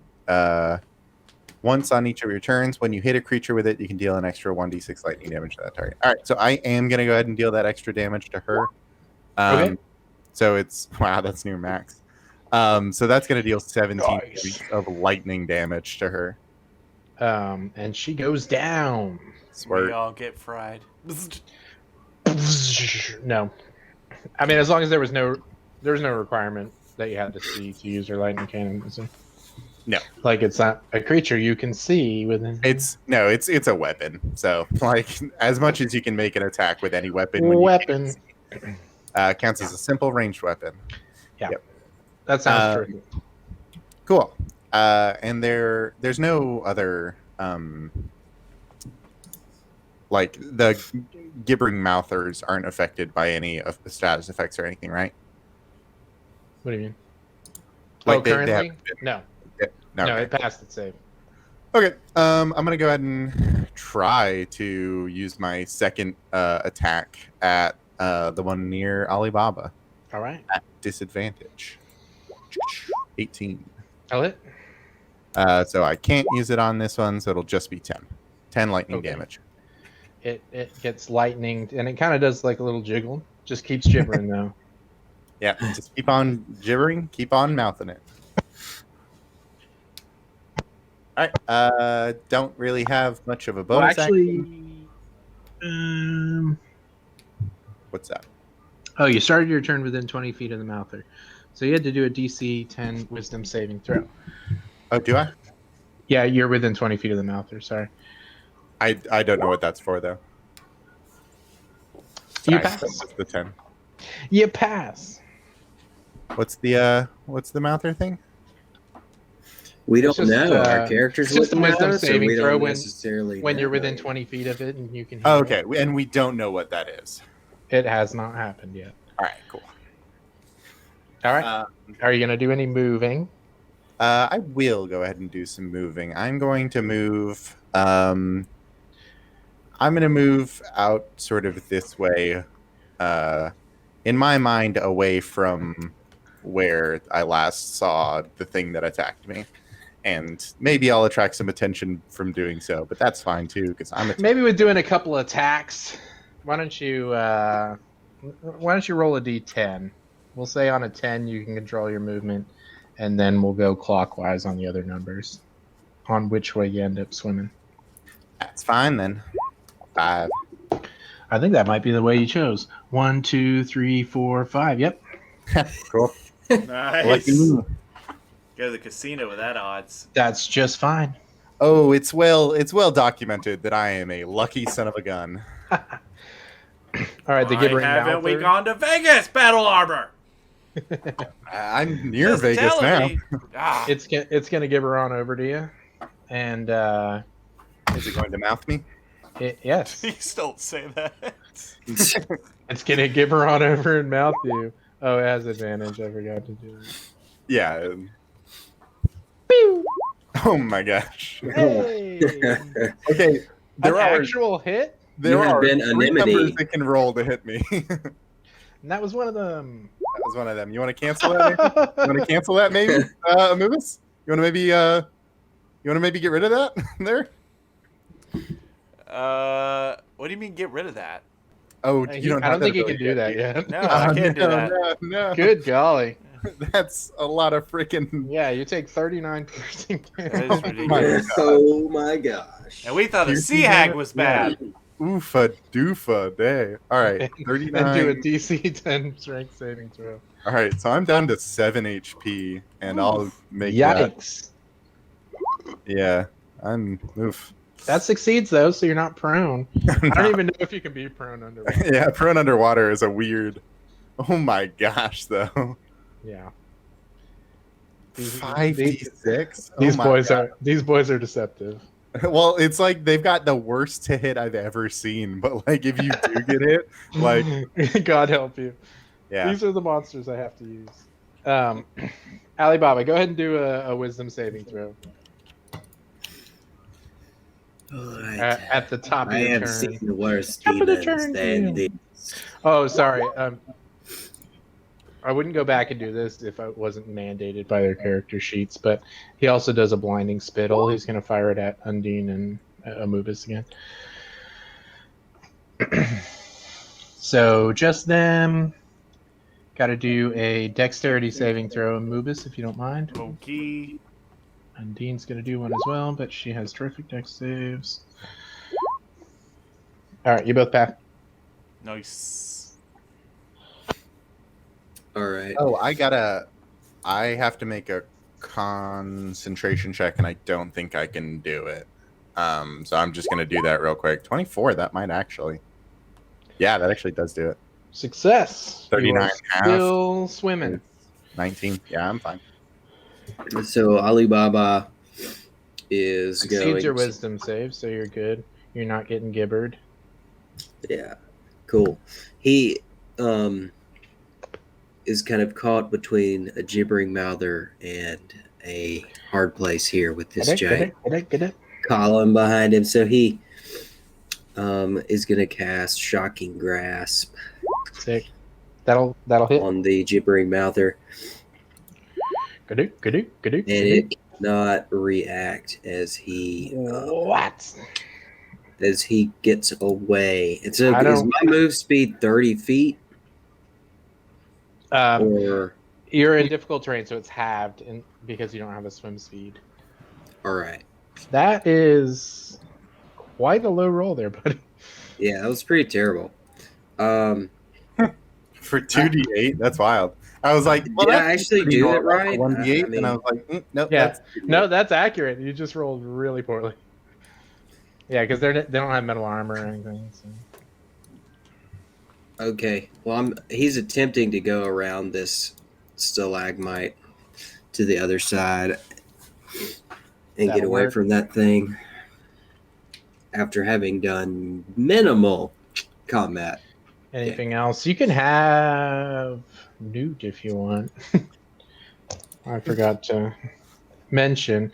Once on each of your turns, when you hit a creature with it, you can deal an extra 1d6 lightning damage to that target. All right, so I am going to go ahead and deal that extra damage to her. Okay. So it's wow, that's near max. So that's going to deal 17 Nice. of lightning damage to her. And she goes down. We all get fried. No, I mean as long as there was no requirement that you had to see to use your lightning cannon. So. No, like it's not a creature you can see within. It's a weapon. So like as much as you can make an attack with any weapon. Counts as a simple ranged weapon. Yeah, yep. That sounds true. Cool. And there's no other like the gibbering mouthers aren't affected by any of the status effects or anything, right? What do you mean? Like currently? No. No, it passed its save. Okay. I'm gonna go ahead and try to use my second attack at the one near Alibaba. All right. At disadvantage. 18. I'll hit. So I can't use it on this one, so it'll just be 10. 10 lightning damage. It gets lightninged, and it kind of does like a little jiggle. Just keeps gibbering though. Yeah, just keep on gibbering, keep on mouthing it. All right. Don't really have much of a bonus. Well, actually, what's that? Oh, you started your turn within 20 feet of the mouther, so you had to do a DC 10 Wisdom saving throw. Oh, do I? Yeah, you're within 20 feet of the mouther. Sorry. I don't know what that's for though. You pass. The 10. You pass. What's the mouther thing? We don't know. Our characters just a wisdom saving throw when you're within 20 feet of it and you can. Oh, okay, and we don't know what that is. It has not happened yet. All right, cool. All right. Are you gonna do any moving? I will go ahead and do some moving. I'm going to move. I'm going to move out sort of this way. In my mind, away from where I last saw the thing that attacked me. And maybe I'll attract some attention from doing so, but that's fine too because maybe with doing a couple of attacks. Why don't you roll a d10? We'll say on a 10 you can control your movement, and then we'll go clockwise on the other numbers on which way you end up swimming. That's fine then. 5. I think that might be the way you chose. 1, 2, 3, 4, 5. Yep. Cool. Nice. Go to the casino with that odds. That's just fine. Oh, it's well documented that I am a lucky son of a gun. All right, the gibbering mouther. Haven't we gone to Vegas, Battle Arbor? I'm near Vegas now. It's gonna gibber on over to you, and is it going to mouth me? Yes. Please don't say that. It's gonna gibber on over and mouth you. Oh, it has advantage. I forgot to do it. Yeah. Oh my gosh. Hey. Okay. An actual hit? There are 3 numbers that can roll to hit me. And that was one of them. That was one of them. You want to cancel that? Maybe? You want to cancel that? Maybe, Amoobus? You want to maybe get rid of that there? What do you mean get rid of that? Oh, I don't think you can do that yet. No, I can't do that. No. Good golly. That's a lot of freaking. Yeah, you take 39 piercing damage. That is ridiculous. Oh my gosh. And we thought the Sea Hag was bad. Oofa doofa day. All right, 39. And do a DC 10 strength saving throw. All right, so I'm down to 7 HP, and I'll make Yikes. that. Yeah, I'm That succeeds though, so you're not prone. No. I don't even know if you can be prone underwater. Yeah, prone underwater is a weird. Oh my gosh, though. Yeah. 5d6. These boys are deceptive. Well, it's like they've got the worst to hit I've ever seen. But like, if you do get it, like, God help you. yeah. These are the monsters I have to use. Alibaba, go ahead and do a wisdom saving throw. All right. At the top of I your have turn. seen the worst Top of the demons turn, than Gil. these. Oh, sorry. I wouldn't go back and do this if it wasn't mandated by their character sheets, but he also does a blinding spittle. He's going to fire it at Undine and Amubis again. So just them. Got to do a dexterity saving throw, Amubis, if you don't mind. Okay. Undine's going to do one as well, but she has terrific dex saves. All right, you both pass. Nice. All right. Oh, I have to make a concentration check, and I don't think I can do it. So I'm just gonna do that real quick. 24. That might actually. Yeah, that actually does do it. Success. 39 You are still swimming. 19. Yeah, I'm fine. So Alibaba is Exceeds going. your wisdom save, so you're good. You're not getting gibbered. Yeah, cool. He is kind of caught between a gibbering mouther and a hard place here with this giant column behind him. So he is going to cast Shocking Grasp. Sick. That'll hit on the gibbering mouther. And it cannot react as he as he gets away. And so is my move speed 30 feet? Or you're in difficult terrain, so it's halved because you don't have a swim speed. All right. That is quite a low roll there, buddy. Yeah, that was pretty terrible. For 2d8, that's wild. I was like, well, did I actually do it right? 1d8, and I was like, nope. Yeah, that's accurate. You just rolled really poorly. Yeah, because they don't have metal armor or anything. So. Okay, well, he's attempting to go around this stalagmite to the other side and get away from that thing after having done minimal combat. Anything else? You can have Newt if you want. I forgot to mention.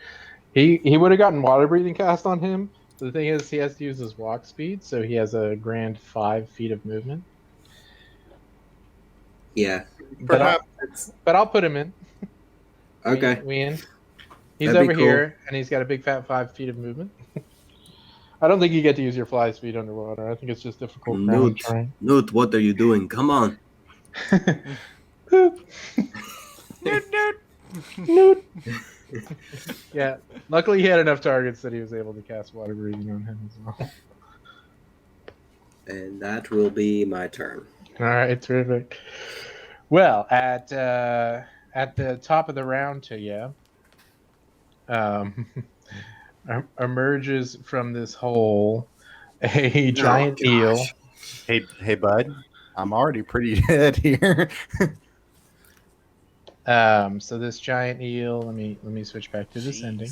He would have gotten water breathing cast on him. The thing is, he has to use his walk speed, so he has a grand 5 feet of movement. Yeah. But I'll put him in. Okay. We in. He's over here, and he's got a big fat 5 feet of movement. I don't think you get to use your fly speed underwater. I think it's just difficult. Newt, what are you doing? Come on. Newt. Yeah. Luckily, he had enough targets that he was able to cast water breathing on him as well. And that will be my turn. All right, terrific. Well, at the top of the round to you, emerges from this hole a giant eel. Hey, bud. I'm already pretty dead here. So this giant eel. Let me switch back to descending.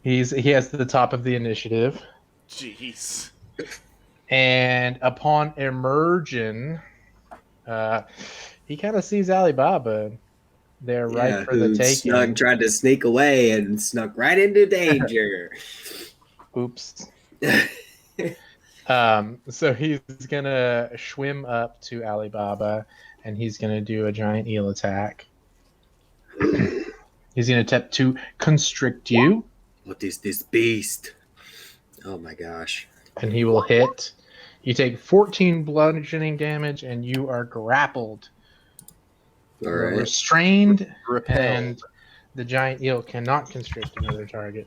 He has the top of the initiative. Jeez. And upon emerging, he kind of sees Alibaba. They're right for the taking. Tried to sneak away and snuck right into danger. Oops. So he's gonna swim up to Alibaba, and he's gonna do a giant eel attack. He's gonna attempt to constrict you. What is this beast? Oh my gosh! And he will hit. You take 14 bludgeoning damage, and you are grappled. All right. Restrained, and the giant eel cannot constrict another target.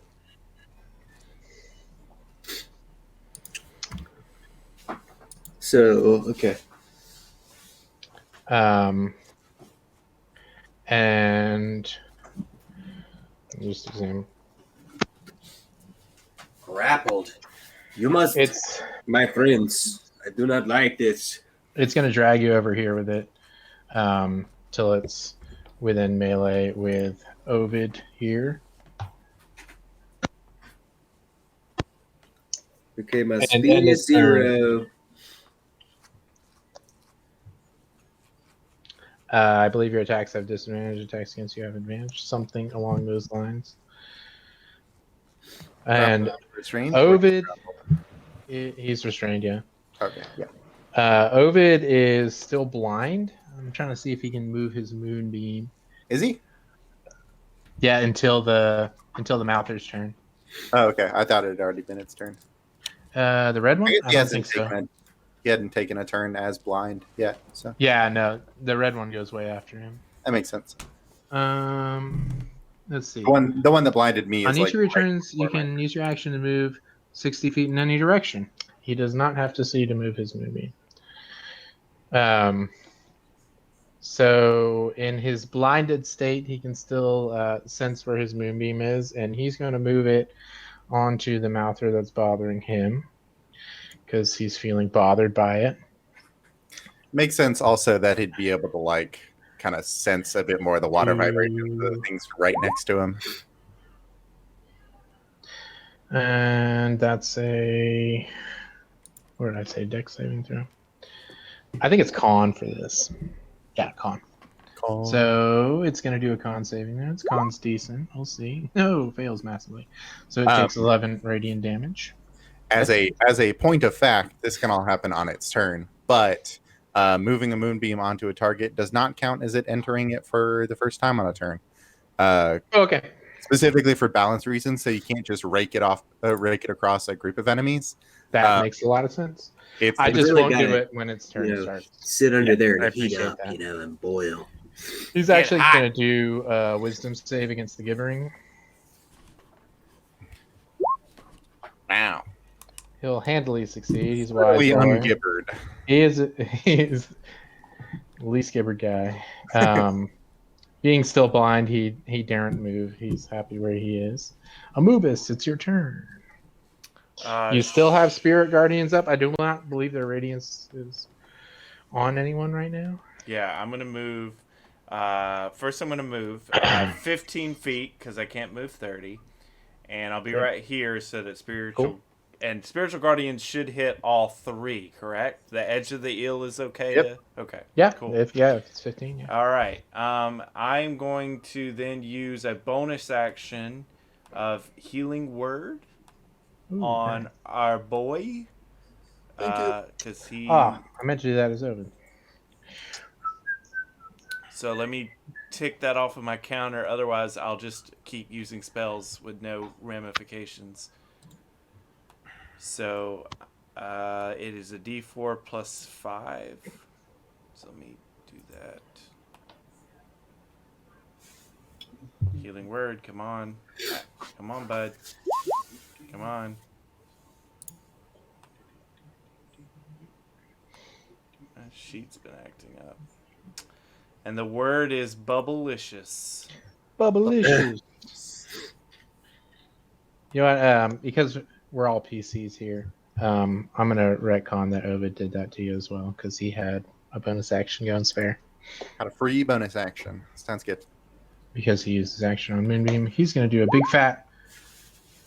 So, okay. And just examine. grappled. You must, It's my friends. I do not like this. It's going to drag you over here with it till it's within melee with Ovid here. Okay, my speed is 0. I believe your attacks have disadvantage. Attacks against you have advantage. Something along those lines. And restrained. Ovid, he's restrained. Yeah. Okay. Yeah. Ovid is still blind. I'm trying to see if he can move his moonbeam. Is he? Yeah, until the Mouther's turn. Oh, okay. I thought it had already been its turn. The red one? I don't think so. He hadn't taken a turn as blind yet. So yeah, no, the red one goes way after him. That makes sense. Let's see. The one that blinded me is on each of your turns, you can use your action to move 60 feet in any direction. He does not have to see to move his moonbeam. So in his blinded state, he can still sense where his moonbeam is, and he's going to move it onto the Mouther that's bothering him because he's feeling bothered by it. Makes sense also that he'd be able to kind of sense a bit more of the water vibrations of the things right next to him. And that's a... What did I say? Dex saving throw? I think it's con for this. Yeah, con. So it's going to do a con saving there. Its con's decent. We'll see. No, fails massively. So it takes 11 radiant damage. As a point of fact, this can all happen on its turn, but moving a moonbeam onto a target does not count as it entering it for the first time on a turn. Okay. Specifically for balance reasons, so you can't just rake it across a group of enemies. That makes a lot of sense. I just really won't do it when its turn starts. Sit under there and heat up, and boil. He's actually going to do Wisdom save against the Gibbering. Wow. He'll handily succeed. He's wise. Really ungibbered. He is the least gibbered guy. Being still blind, he daren't move. He's happy where he is. Amubis, it's your turn. You still have Spirit Guardians up. I do not believe their radiance is on anyone right now. Yeah, I'm going to move. First, I'm going to move 15 feet because I can't move 30. And I'll be right here so that Spiritual Guardians should hit all 3, correct? The edge of the eel is okay? Yep. Okay. Yeah, cool. If it's 15, yeah. All right. I'm going to then use a bonus action of Healing Word on our boy. Because he... I meant to do that as Ovid. So let me tick that off of my counter. Otherwise, I'll just keep using spells with no ramifications. So it is a D4 plus 5. So let me do that. Healing Word, come on. Come on, bud. Come on. That sheet's been acting up. And the word is bubblicious. Bubblicious. You know what? Because we're all PCs here, I'm going to retcon that Ovid did that to you as well, because he had a bonus action going spare. Got a free bonus action. Sounds good. Because he used his action on Moonbeam. He's going to do a big fat...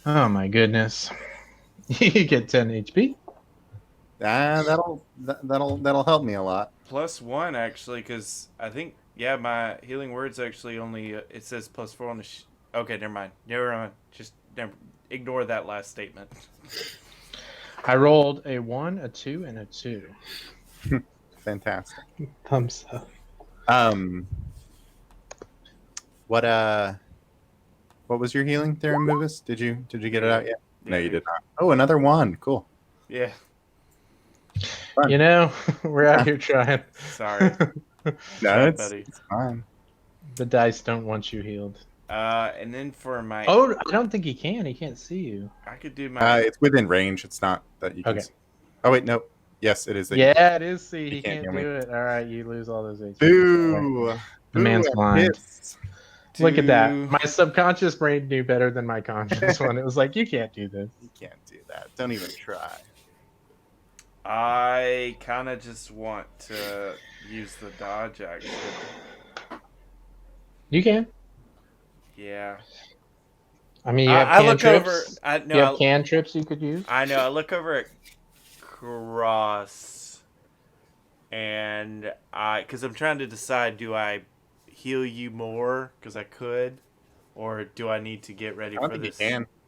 Oh my goodness. You get 10 HP. That'll help me a lot. +1 actually, because I think my Healing Word's actually only it says +4 on the. Okay, never mind. Just ignore that last statement. I rolled a 1, a 2, and a 2. Fantastic. Thumbs up. What was your healing there, Movis? Did you get it out yet? No, you did not. Oh, another 1. Cool. Yeah. Fun. You know, we're out here trying. Sorry. No, it's fine. The dice don't want you healed. And then for my... Oh, I don't think he can. He can't see you. I could do my... it's within range. It's not that you can see. Oh, wait, no. Yes, it is. It is see. He can't do it. All right, you lose all those HP. Boo! The man's blind. Look at that. My subconscious brain knew better than my conscious one. It was like, you can't do this. You can't do that. Don't even try. I kind of just want to use the dodge action. You can. Yeah. I mean, you have cantrips. You have cantrips you could use. I know. I look over at Cross, and because I'm trying to decide, do I heal you more because I could, or do I need to get ready for this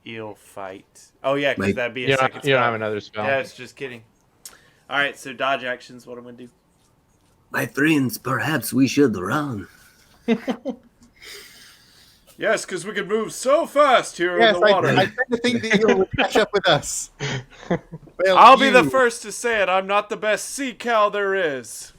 eel fight? Oh yeah, because that'd be a second spell. You don't have another spell. Yeah, it's just kidding. All right, so dodge actions. What I'm gonna do? My friends, perhaps we should run. Yes, because we can move so fast here in the water. I tend to think the eel will catch up with us. Well, I'll be the first to say it. I'm not the best sea cow there is.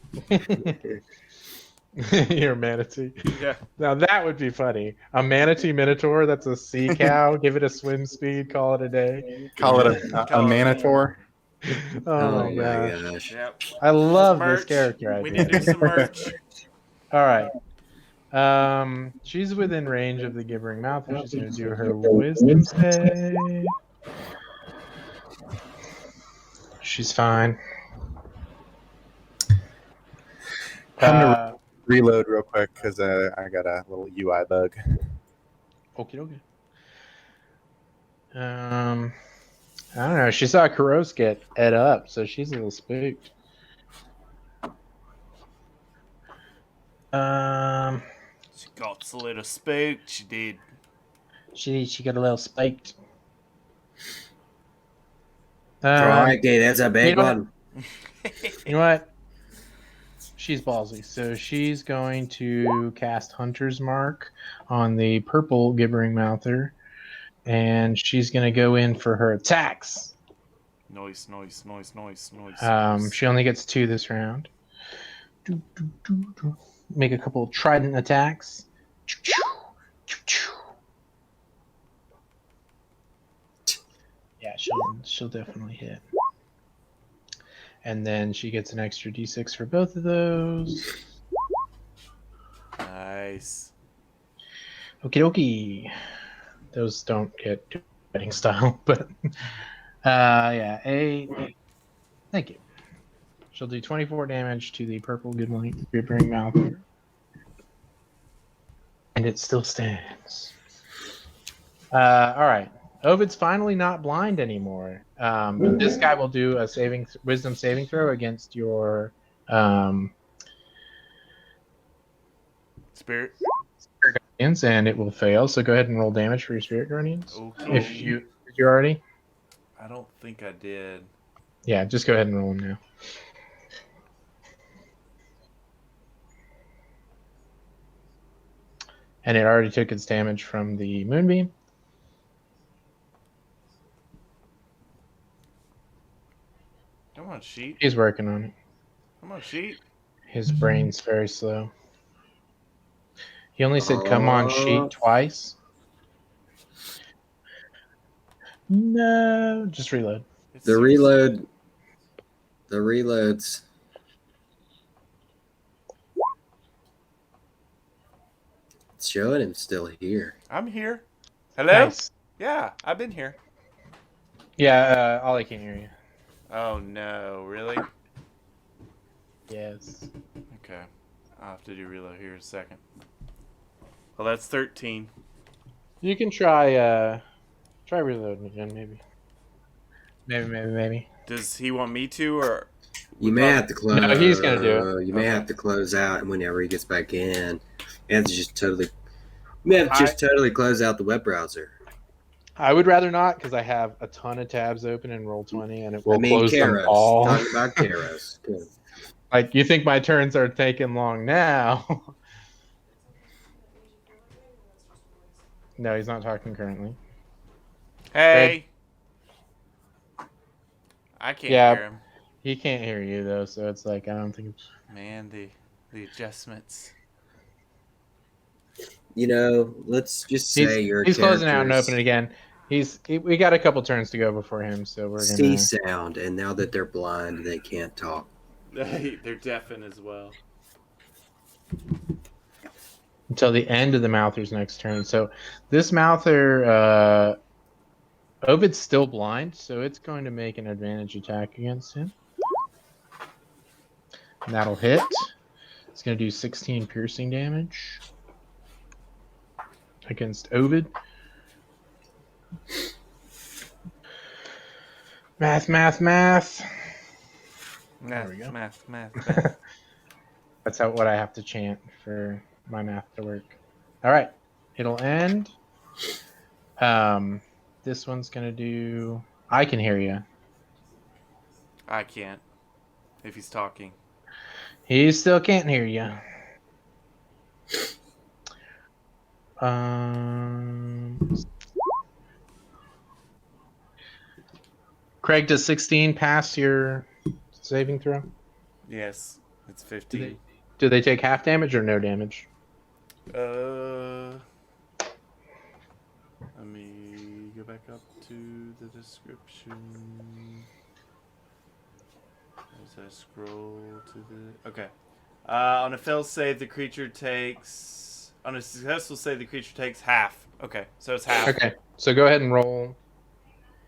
You're a manatee. Yeah. Now that would be funny. A manatee minotaur that's a sea cow. Give it a swim speed. Call it a day. Call it a manator. Oh my gosh. Yep. I love this character. We need to do some merch. All right. She's within range of the gibbering mouth. She's going to do her wisdom save. She's fine. I'm gonna reload real quick because I got a little UI bug. Okay. I don't know. She saw Karos get ed up, so she's a little spooked. She got a little spooked. She did. She got a little spiked. Okay, that's a big one. You know what? She's ballsy, so she's going to cast Hunter's Mark on the purple gibbering mouther, and she's going to go in for her attacks. Nice. She only gets 2 this round. Make a couple trident attacks. Yeah, she'll definitely hit. And then she gets an extra d6 for both of those. Nice. Okie dokie. Those don't get fighting style, but yeah, 8. Thank you. She'll do 24 damage to the purple gibbering mouth. And it still stands. All right. Ovid's finally not blind anymore. But this guy will do a wisdom saving throw against your Spirit guardians, and it will fail. So go ahead and roll damage for your spirit guardians. Okay. If you already. I don't think I did. Yeah, just go ahead and roll them now. And it already took its damage from the moonbeam. Come on, sheet. He's working on it. Come on, sheet. His brain's very slow. He only said "come on, sheet" twice. No, just reload. The reloads. It's showing him still here. I'm here. Hello? Nice. Yeah, I've been here. Yeah, Ollie can't hear you. Oh no, really? Yes. Okay. I'll have to do reload here in a second. Well, that's 13. You can try reloading again, maybe. Maybe. Does he want me to, or you may have to close? No, he's gonna do it. You may have to close out, and whenever he gets back in, and just totally. You may have to just totally close out the web browser. I would rather not, because I have a ton of tabs open in Roll20, and it will close them all. Talking about Kairos. Good. Like, you think my turns are taking long now? No, he's not talking currently. hey? I can't hear him. He can't hear you though, so it's like I don't think. Man, the adjustments. You know, let's just say he's closing out and opening again. We got a couple turns to go before him, so we're gonna see sound. And now that they're blind, they can't talk. They're deafened as well. until the end of the Mouther's next turn. So this Mouther, Ovid's still blind, so it's going to make an advantage attack against him. And that'll hit. It's going to do 16 piercing damage against Ovid. Math. There we go. Math. That's what I have to chant for my math to work. All right. It'll end. This one's going to do... I can hear you. I can't. If he's talking. He still can't hear you. Craig, does 16 pass your saving throw? Yes, it's 15. Do they take half damage or no damage? Let me go back up to the description. As I scroll to the... Okay. On a fail save, the creature takes... On a successful save, the creature takes half. Okay, so it's half. Okay, so go ahead and roll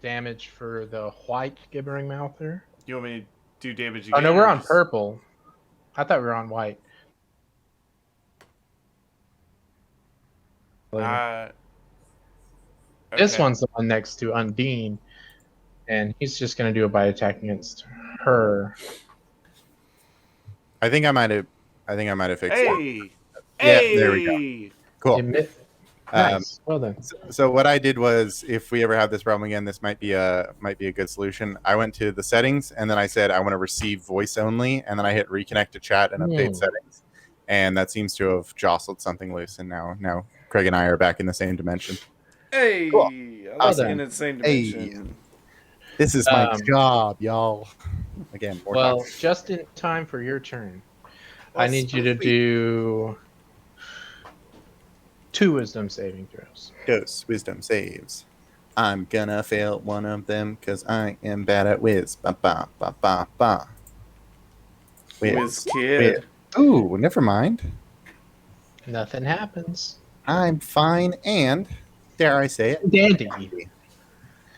damage for the white gibbering mouther. You want me to do damage again? Oh, no, we're on purple. I thought we were on white. Okay. This one's the one next to Unbeaten, and he's just going to do a bite attack against her. I think I might have fixed it. Hey! There we go. Cool. Nice. Well done. So what I did was, if we ever have this problem again, this might be a good solution. I went to the settings, and then I said I want to receive voice only, and then I hit reconnect to chat and update settings, and that seems to have jostled something loose. And now Craig and I are back in the same dimension. Hey, cool. I like in the same dimension. Hey. This is my job, y'all. Again. Just in time for your turn, I need you to do 2 wisdom saving throws. Dose wisdom saves. I'm gonna fail one of them because I am bad at whiz. Ba ba ba ba ba. Whiz kid. Ooh, never mind. Nothing happens. I'm fine and, dare I say it, dandy.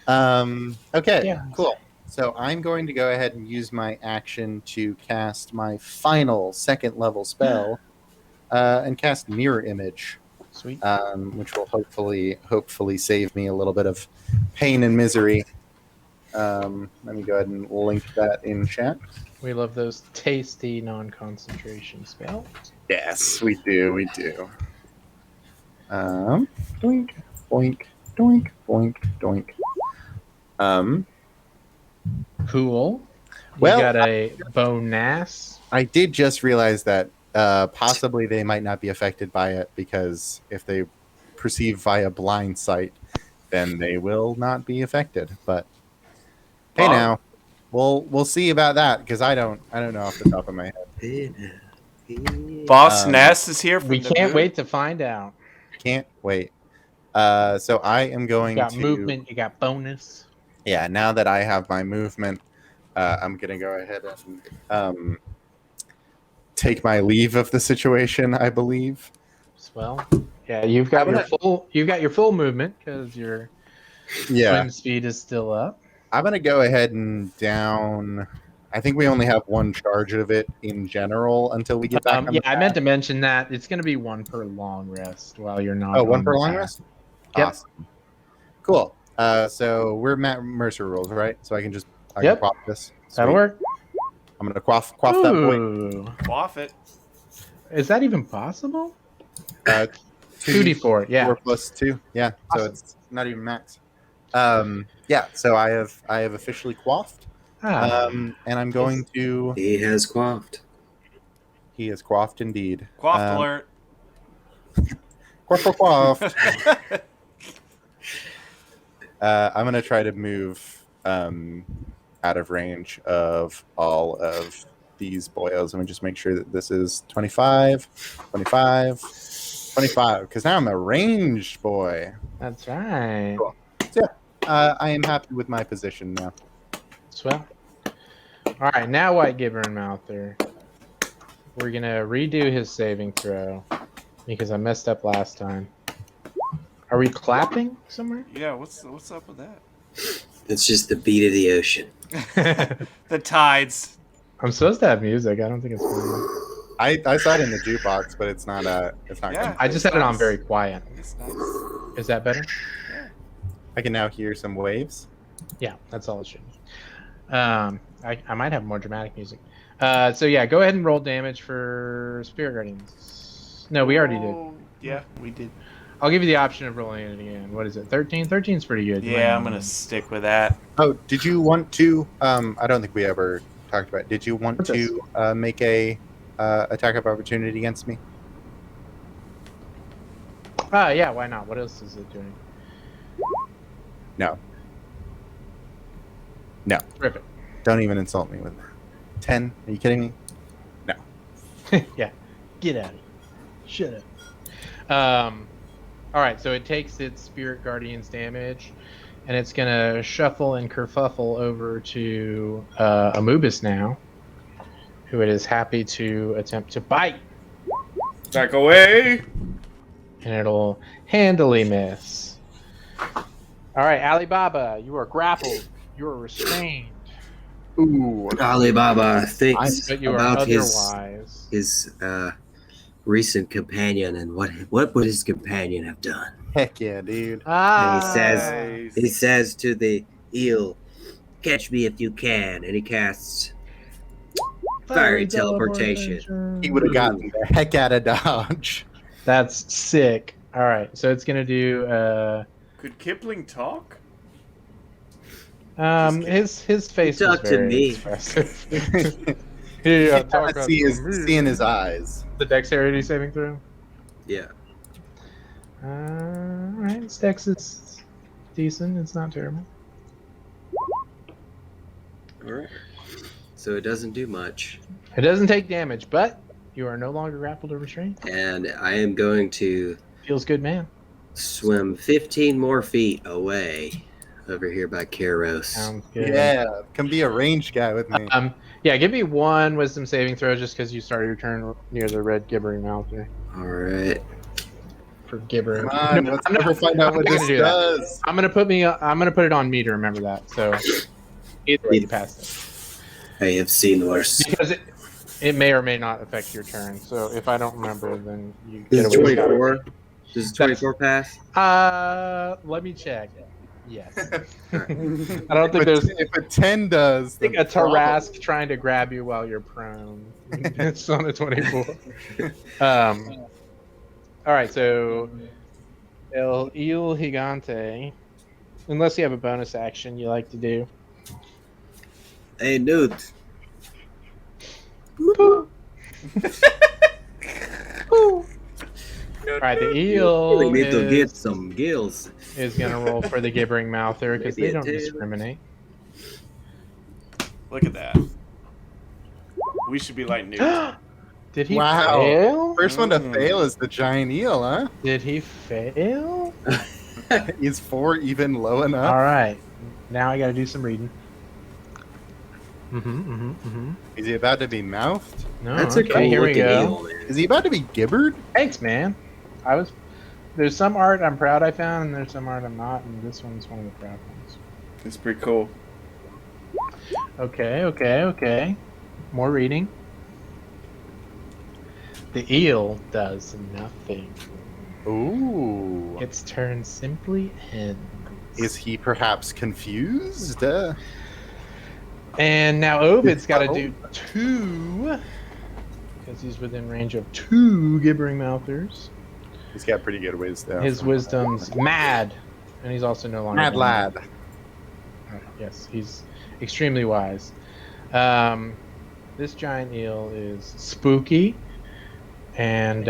Okay, yeah. Cool. So I'm going to go ahead and use my action to cast my final 2nd level spell and cast Mirror Image. Sweet. Which will hopefully save me a little bit of pain and misery. Let me go ahead and link that in chat. We love those tasty non-concentration spells. Yes, we do. Doink, boink, doink, boink, doink. Cool. We got a bonus. I did just realize that possibly they might not be affected by it, because if they perceive via blind sight, then they will not be affected. But hey, now we'll see about that, because I don't know off the top of my head. Boss Ness is here. We can't wait to find out. Can't wait. So I am going to... You got movement, you got bonus. Yeah, now that I have my movement, I'm going to go ahead and take my leave of the situation, I believe. Well, yeah, you've got your full movement, because your swim speed is still up. I'm going to go ahead and down... I think we only have 1 charge of it in general until we get back on the path. I meant to mention that it's going to be 1 per long rest while you're not. 1 per long rest? Yep. Awesome. Cool. So we're Matt Mercer rules, right? So I can quaff this. Sweet. That'll work. I'm going to quaff that boy. Quaff it. Is that even possible? 2d4. Yeah. 4 plus 2. Yeah. Awesome. So it's not even max. So I have officially quaffed. And I'm going to... He has quaffed. He has quaffed indeed. Quaffed alert. Quaff. I'm going to try to move out of range of all of these boyos. Let me just make sure that this is 25, because now I'm a ranged boy. That's right. Cool. So, I am happy with my position now. Swell. All right, now White Gibber and Mouther. We're going to redo his saving throw. because I messed up last time. Are we clapping somewhere? Yeah, what's up with that? It's just the beat of the ocean. The tides. I'm supposed to have music. I don't think it's fine. I saw it in the jukebox, but it's not Yeah. I just had it on very quiet. It's nice. Is that better? Yeah. I can now hear some waves. Yeah, that's all it should be. I might have more dramatic music. So yeah, go ahead and roll damage for Spirit Guardians. No, we already did. Yeah, we did. I'll give you the option of rolling it again. What is it? 13? 13's pretty good. Yeah, I'm gonna stick with that. Oh, did you want to? I don't think we ever talked about it. Did you want to make a attack of opportunity against me? Yeah, why not? What else is it doing? No. No. Terrific. Don't even insult me with that. 10? Are you kidding me? No. Yeah. Get out of here. Shut up. All right, so it takes its Spirit Guardian's damage, and it's going to shuffle and kerfuffle over to Amoobus now, who it is happy to attempt to bite. Back away. And it'll handily miss. All right, Alibaba, you are grappled. You are restrained. Ooh. Alibaba thinks But you are about otherwise. his recent companion and what would his companion have done. Heck yeah, dude. And he says to the eel, "Catch me if you can," and he casts fiery teleportation. He would have gotten the heck out of Dodge. That's sick. All right, so it's gonna do. Could Kipling talk? His face was Talk to very me. expressive. Yeah, see in his eyes. The dexterity saving throw. Yeah. All right, his dex is decent. It's not terrible. All right. So it doesn't do much. It doesn't take damage, but you are no longer grappled or restrained. And I am going to Feels good, man. swim 15 more feet away over here by Kairos. Sounds good. Yeah, can be a ranged guy with me. Yeah, give me one wisdom saving throw just because you started your turn near the red gibbering mouth there. All right. For gibbering. Come on, let's never find out what this does. I'm gonna put it on me to remember that. So either way, you pass it. I have seen worse. Because it may or may not affect your turn. So if I don't remember, then you This get is away with 24. This is 24 pass. it. Let me check. Yes. I don't think there's. If a 10 does, I think a Tarask trying to grab you while you're prone. It's on a 24. All right, so El Gigante, unless you have a bonus action you like to do. Hey, dude. All right, the eel We need to get some gills. is going to roll for the gibbering mouther because Maybe they a don't 10. discriminate. Look at that. We should be like Newt. Did he Wow. fail? First one to fail is the giant eel, huh? Did he fail? Is 4 even low enough? All right, now I got to do some reading. Is he about to be mouthed? No, That's okay, a cool here we looking go. eel. Man. Is he about to be gibbered? Thanks, man. There's some art I'm proud I found, and there's some art I'm not, and this one's one of the proud ones. It's pretty cool. Okay. More reading. The eel does nothing. Ooh. Its turn simply ends. Is he perhaps confused? And now Ovid's got to do 2, because he's within range of 2 gibbering mouthers. He's got pretty good wisdom. His wisdom's mad, and he's also no longer Mad lad. Yes, he's extremely wise. This giant eel is spooky, and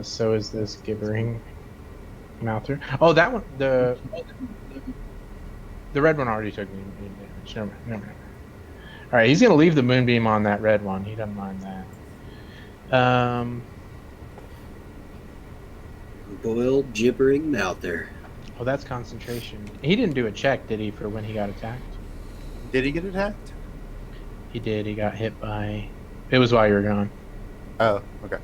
so is this gibbering mouther. Oh, that one, the red one already took me damage. Never mind. All right, he's gonna leave the moonbeam on that red one. He doesn't mind that. Boiled gibbering mouther. Oh, that's concentration. He didn't do a check, did he, for when he got attacked? Did he get attacked? He did. He got hit by. It was while you were gone. Oh, okay.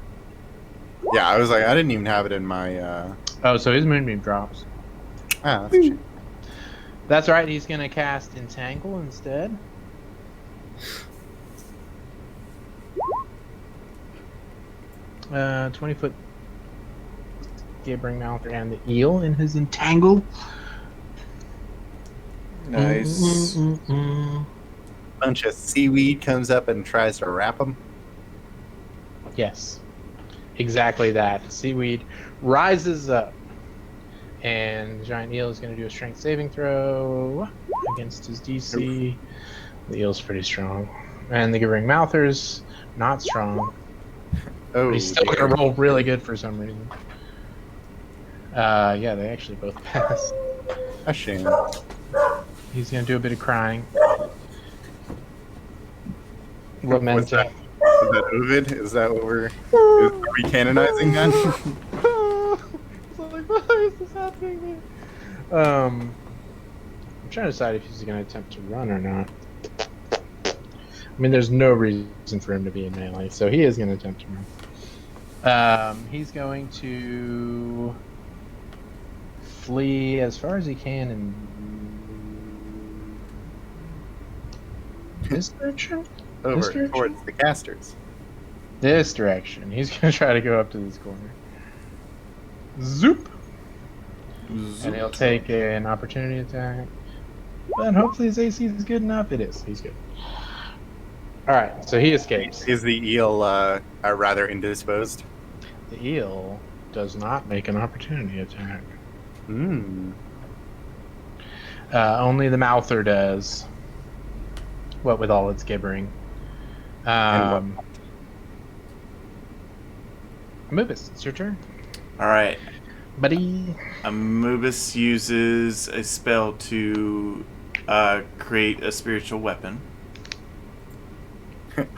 Yeah, I was like, I didn't even have it in my. Oh, so his moonbeam drops. That's a shame. That's right. He's gonna cast Entangle instead. Uh, 20-foot gibbering mouther and the eel in his Entangle. Nice. Bunch of seaweed comes up and tries to wrap him. Yes, exactly that. Seaweed rises up, and the giant eel is going to do a strength saving throw against his DC. Oof. The eel's pretty strong, and the gibbering mouther's not strong. Oh, but he's still going to roll really good for some reason. Yeah, they actually both pass. A shame. He's going to do a bit of crying. Lamenting. Is that Ovid? Is that what are we canonizing then? It's like, why is this happening? I'm trying to decide if he's going to attempt to run or not. I mean, there's no reason for him to be in melee, so he is going to attempt to run. He's going to flee as far as he can in this direction? Over towards the casters. This direction. He's going to try to go up to this corner. Zoop! And he'll take an opportunity attack. And hopefully his AC is good enough. It is. He's good. Alright, so he escapes. Is the eel rather indisposed? The eel does not make an opportunity attack. Only the mouther does. What with all its gibbering. Amubis, it's your turn. Alright. Buddy. Amubis uses a spell to create a spiritual weapon.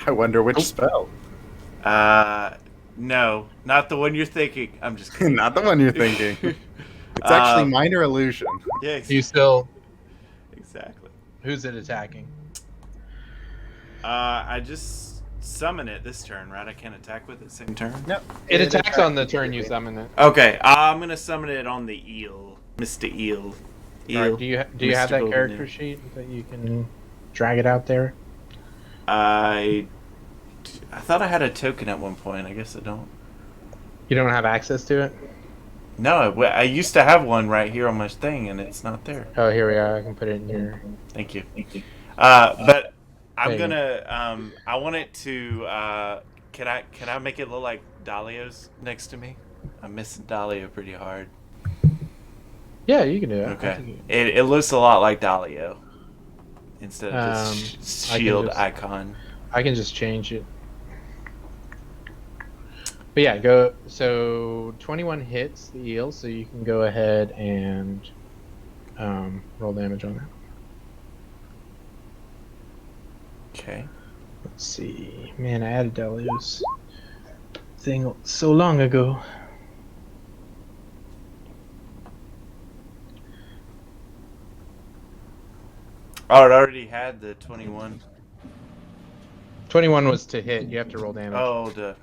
I wonder which spell. No, not the one you're thinking. I'm just kidding. Not the one you're thinking. It's actually minor illusion. Yeah, you still. Exactly. Who's it attacking? I just summon it this turn, right? I can't attack with it same turn? Nope. It attacks on the turn you summon it. Okay, I'm going to summon it on the eel. Mr. Eel. Right, do you have that character sheet that you can drag it out there? I thought I had a token at one point. I guess I don't. You don't have access to it? No, I used to have one right here on my thing, and it's not there. Oh, here we are. I can put it in here. Thank you. But I'm gonna. I want it to. Can I make it look like Dalio's next to me? I'm missing Dalio pretty hard. Yeah, you can do it. Okay. It looks a lot like Dalio instead of this shield icon. I can just change it. But yeah, go. So 21 hits the eel, so you can go ahead and roll damage on that. Okay. Let's see. Man, I added Dalio's thing so long ago. Oh, it already had the 21. 21 was to hit. You have to roll damage. Oh, the.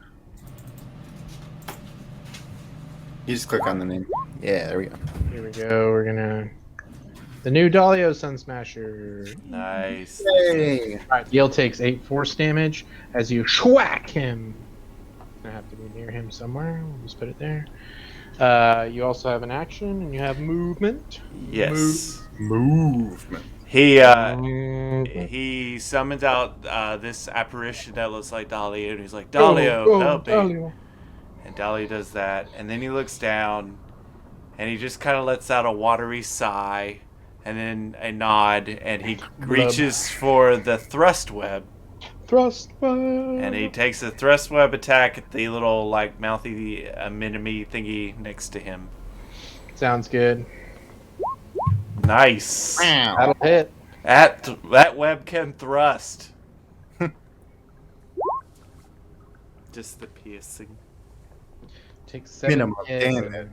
You just click on the name. Yeah, there we go. Here we go. We're gonna. The new Dalio Sun Smasher. Nice. Yay! Alright, Yale takes 8 force damage as you schwack him. I have to be near him somewhere. We'll just put it there. You also have an action and you have movement. Yes. Movement. He summons out this apparition that looks like Dalio, and he's like, Dalio, help me. And Dalio does that, and then he looks down, and he just kind of lets out a watery sigh, and then a nod, and he reaches for the thrust web. Thrust web. And he takes a thrust web attack at the little, like, mouthy anemone thingy next to him. Sounds good. Nice. That'll hit. That web can thrust. Just the piercing. Takes 7 minimum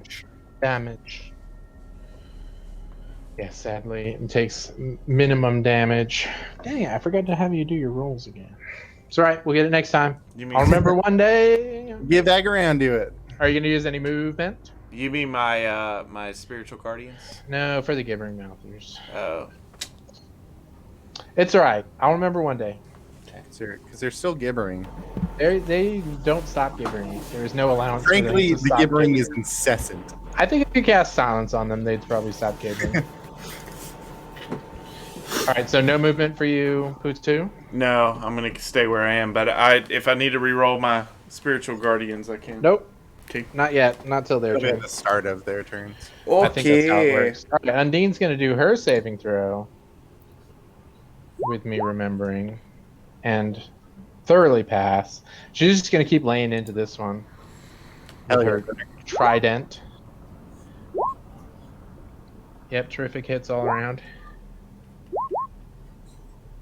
damage. Yeah, sadly, it takes minimum damage. Dang it, I forgot to have you do your rolls again. It's alright, we'll get it next time. I'll remember one day. Get back around to it. Are you going to use any movement? You mean my my spiritual guardians? No, for the gibbering mouthers. Oh. It's all right. I'll remember one day. Because they're still gibbering. They don't stop gibbering. There is no allowance. Frankly, for them to the stop gibbering is incessant. I think if you cast silence on them, they'd probably stop gibbering. All right, so no movement for you, Poots2? No, I'm gonna stay where I am. But if I need to re-roll my spiritual guardians, I can. Nope. Okay. Not yet. Not till their turn. At the start of their turns. Okay. I think that's how it works. All right, Undine's going to do her saving throw. With me remembering. And thoroughly pass. She's just going to keep laying into this one. With her trident. Yep, terrific hits all around.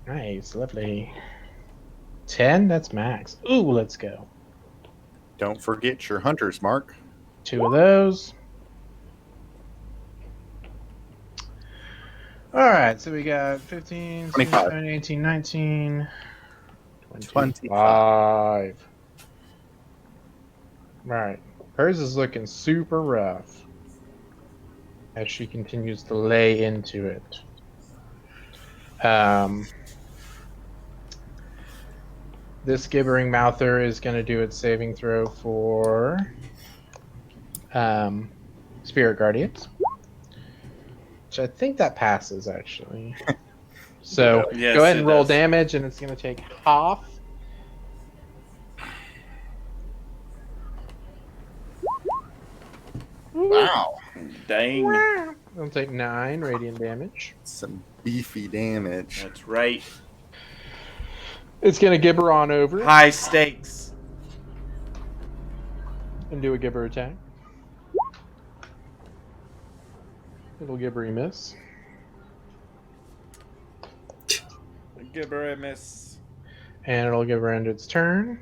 Nice, lovely. 10, that's max. Ooh, let's go. Don't forget your hunter's mark. 2 of those. All right, so we got 15, 16, 25. 17, 18, 19, 25. All right, hers is looking super rough as she continues to lay into it. This gibbering mouther is going to do its saving throw for Spirit Guardians, which I think that passes actually. So Yes, go ahead and roll does. damage, and it's going to take half. Wow. Dang. It'll take 9 radiant damage. Some beefy damage. That's right. It's going to gibber on over High stakes. and do a gibber attack. It'll gibbery miss. Gibber miss. And it'll gibber end its turn.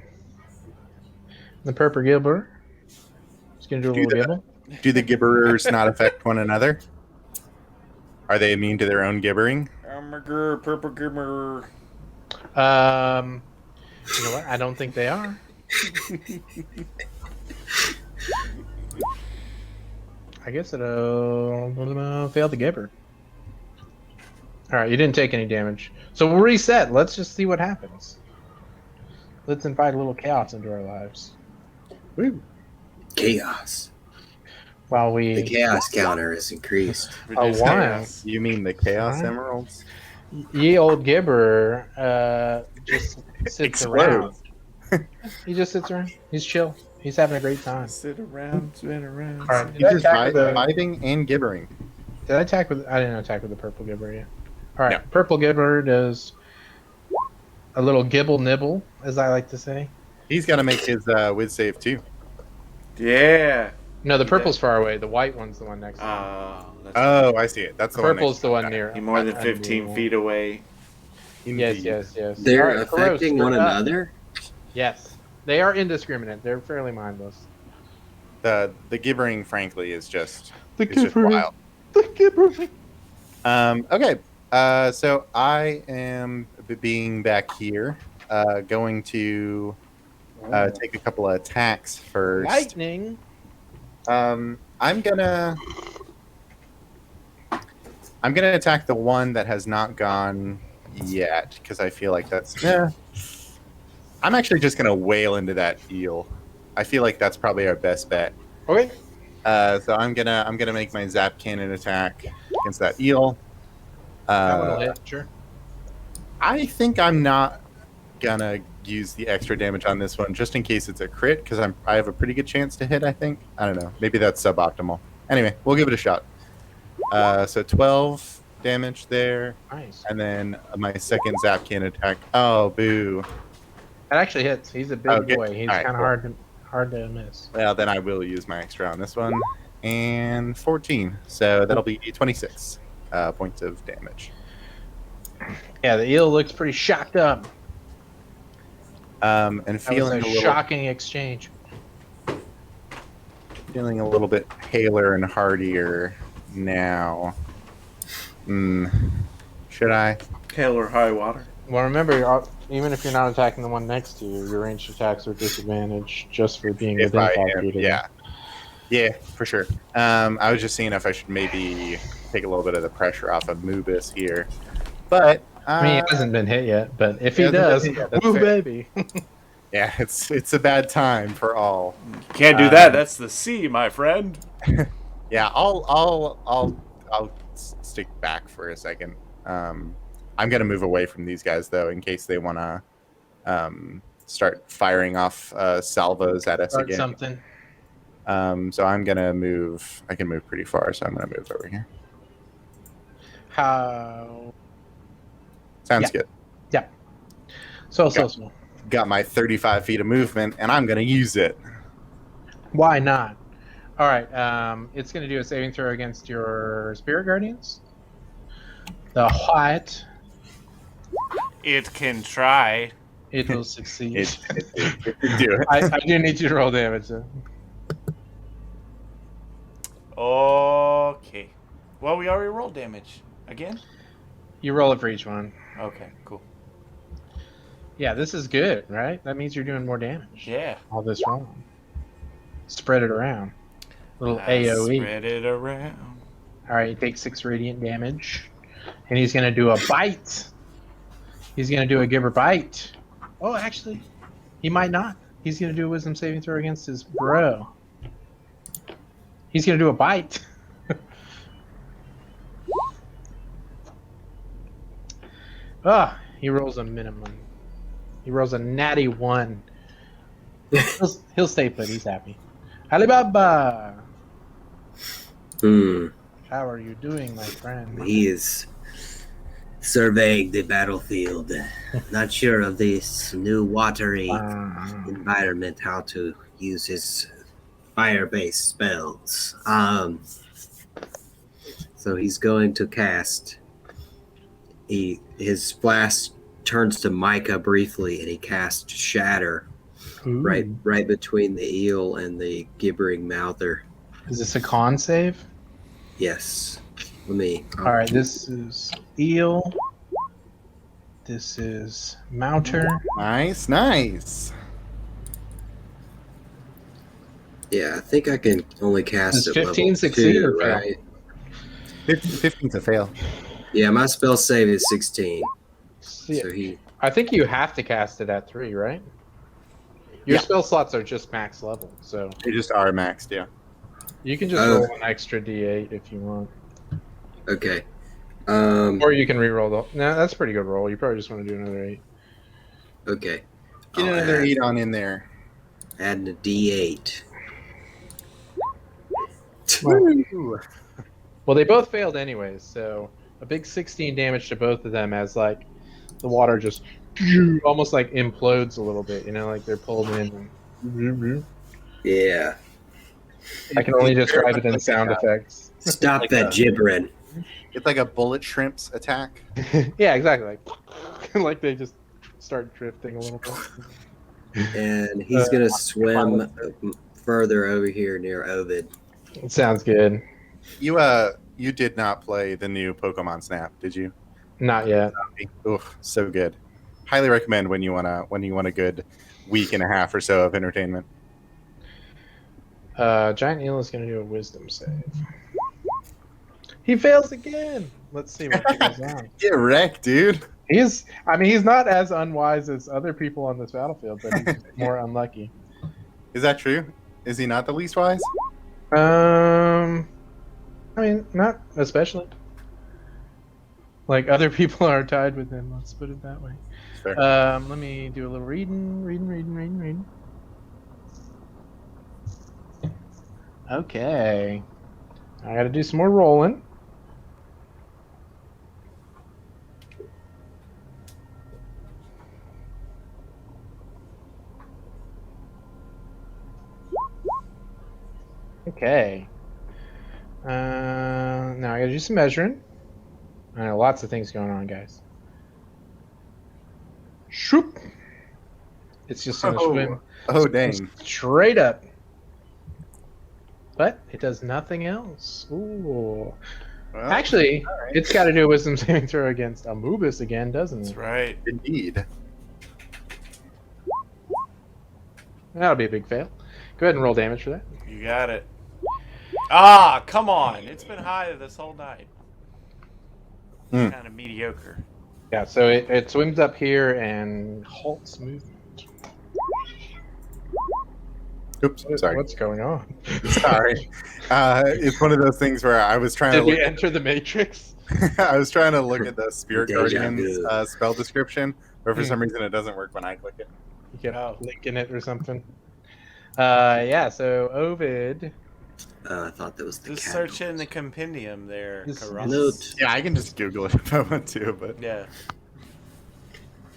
The purple gibber is going to do a Do little the- gibble. Do the gibberers not affect one another? Are they immune to their own gibbering? Purple gibber. You know what? I don't think they are. I guess it'll fail the gibber. All right, you didn't take any damage, so we'll reset. Let's just see what happens. Let's invite a little chaos into our lives. Woo. Chaos. While The we chaos counter is increased. Reduce one. chaos. You mean the Chaos Huh? Emeralds? ye old gibber just sits Explode. around. He just sits around. He's chill. He's having a great time. Sit around, spin around. All right. He's just vibing and gibbering. Did I attack with? I didn't attack with the purple gibber yet. All right, No. purple gibber does a little gibble nibble, as I like to say. He's got to make his whiz save too. Yeah. No, the purple's far away. The white one's the one next to him. That's Oh, I see it. That's the Purple's the one. one near. You're more than 15 feet away. Yes, Indeed. yes. They're All right, Karos, affecting you're one up. another? Yes, they are indiscriminate. They're fairly mindless. The gibbering, frankly, is just The it's just gibbering. wild. The gibbering. Okay. So I am being back here. Going to take a couple of attacks first. Lightning. I'm gonna attack the one that has not gone yet because I feel like that's. I'm actually just gonna wail into that eel. I feel like that's probably our best bet. Okay. So I'm gonna make my zap cannon attack against that eel. That one will hit. Sure. I think I'm not gonna use the extra damage on this one just in case it's a crit because I have a pretty good chance to hit. I think. I don't know. Maybe that's suboptimal. Anyway, we'll give it a shot. So 12 damage there, Nice. and then my second zap cannon attack. Oh, boo! That actually hits. He's a big Okay. boy. He's All right, kind of cool. hard to miss. Well, then I will use my extra on this one, and 14. So that'll be 26 points of damage. Yeah, the eel looks pretty shocked up. And That was feeling a shocking exchange. feeling a little bit paler and hardier now. Should I? Hell or high water. Well, remember, even if you're not attacking the one next to you, your ranged attacks are disadvantaged just for being If within I 5 am, feet of yeah. Yeah, for sure. I was just seeing if I should maybe take a little bit of the pressure off of Mubis here, but I mean, he hasn't been hit yet, but if he hasn't been does, hit yet, that's woo, fair. baby. Yeah, it's a bad time for all. Can't do that. That's the sea, my friend. Yeah, I'll stick back for a second. I'm gonna move away from these guys though, in case they wanna start firing off salvos at us Start again. something. So I'm gonna move. I can move pretty far, so I'm gonna move over here. How? Sounds good. Yeah. So small. Got my 35 feet of movement, and I'm gonna use it. Why not? All right. It's going to do a saving throw against your spirit guardians. The white. It can try. It will succeed. It do it. I do need you to roll damage though. Okay. Well, we already rolled damage. Again? You roll it for each one. Okay, cool. Yeah, this is good, right? That means you're doing more damage. Yeah. All this wrong. Spread it around. Little AoE. Spread it around. All right, he takes 6 radiant damage, and he's gonna do a bite. He's gonna do a give or bite. Oh, actually, he might not. He's gonna do a wisdom saving throw against his bro. He's gonna do a bite. He rolls a minimum. He rolls a natty 1. He'll stay put. He's happy. Alibaba, how are you doing, my friend? He is surveying the battlefield. Not sure of this new watery environment, how to use his fire-based spells. So he's going to cast. His blast turns to Micah briefly, and he casts Shatter right between the eel and the gibbering mouther. Is this a con save? Yes. Let me. All right, this is eel. This is mounter. Nice. Yeah, I think I can only cast Does at 15 level succeed 2, or fail? right? 15's a fail. Yeah, my spell save is 16. Yeah. So he. I think you have to cast it at 3, right? Your spell slots are just max level, so They just are maxed, yeah. you can just roll an extra d8 if you want, Okay. or you can re-roll the. No, that's a pretty good roll. You probably just want to do another 8. Okay. Get I'll another 8 on in there. add a D8. Well, they both failed anyways, so a big 16 damage to both of them as like the water just almost like implodes a little bit, you know, like they're pulled in. Yeah. I can only describe it in sound effects. Stop Like that a- gibbering. It's like a bullet shrimp's attack. Yeah, exactly. Like they just start drifting a little bit. And he's going to swim further over here near Ovid. It sounds good. You did not play the new Pokemon Snap, did you? Not yet. Oof, so good. Highly recommend when you want a good week and a half or so of entertainment. Giant Eel is going to do a wisdom save. He fails again. Let's see what he goes on. Get wrecked, dude. He's not as unwise as other people on this battlefield, but he's more unlucky. Is that true? Is he not the least wise? I mean, not especially. Like, other people are tied with him, let's put it that way. Fair. Let me do a little reading. Okay. I gotta do some more rolling. Okay. Now I gotta do some measuring. I know lots of things going on, guys. Shoop! It's just gonna swim Dang. straight up. But it does nothing else. Ooh. Well, Actually, right. it's got to do a wisdom saving throw against Amubis again, doesn't That's it? right. Indeed. That'll be a big fail. Go ahead and roll damage for that. You got it. Ah, come on. It's been high this whole night. Hmm. Kind of mediocre. Yeah, so it swims up here and halts movement. Oops, sorry. What's going on? Sorry. It's one of those things where I was trying Did to we look enter the Matrix? I was trying to look at the Spirit Deja Guardian's vu. spell description, but for some reason it doesn't work when I click it. You kept Oh. linking it or something. Yeah, so Ovid. I thought that was the Just candle. search in the compendium there, This- Karas. Note. Yeah, I can just Google it if I want to, but Yeah,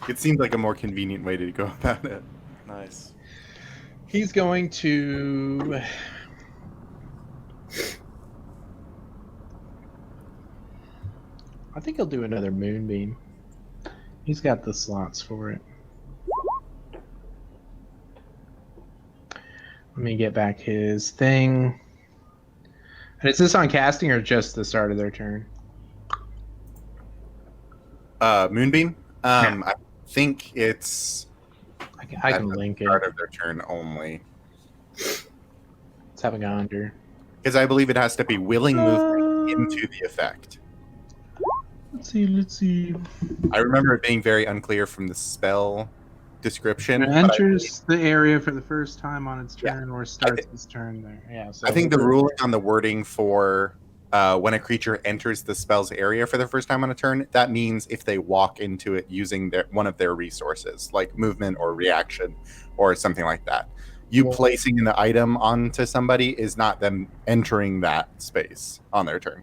it seems like a more convenient way to go about it. nice. He's going to. I think he'll do another moonbeam. He's got the slots for it. Let me get back his thing. And is this on casting or just the start of their turn? Moonbeam? I think it's I at can the link it. start of their turn only. Let's have a gander. Because I believe it has to be willing movement into the effect. Let's see. I remember it being very unclear from the spell description. It but I enters the area for the first time on its Yeah. turn or starts its turn there. Yeah, so I think the ruling on the wording for when a creature enters the spell's area for the first time on a turn, that means if they walk into it using one of their resources, like movement or reaction or something like that. You Well- placing the item onto somebody is not them entering that space on their turn.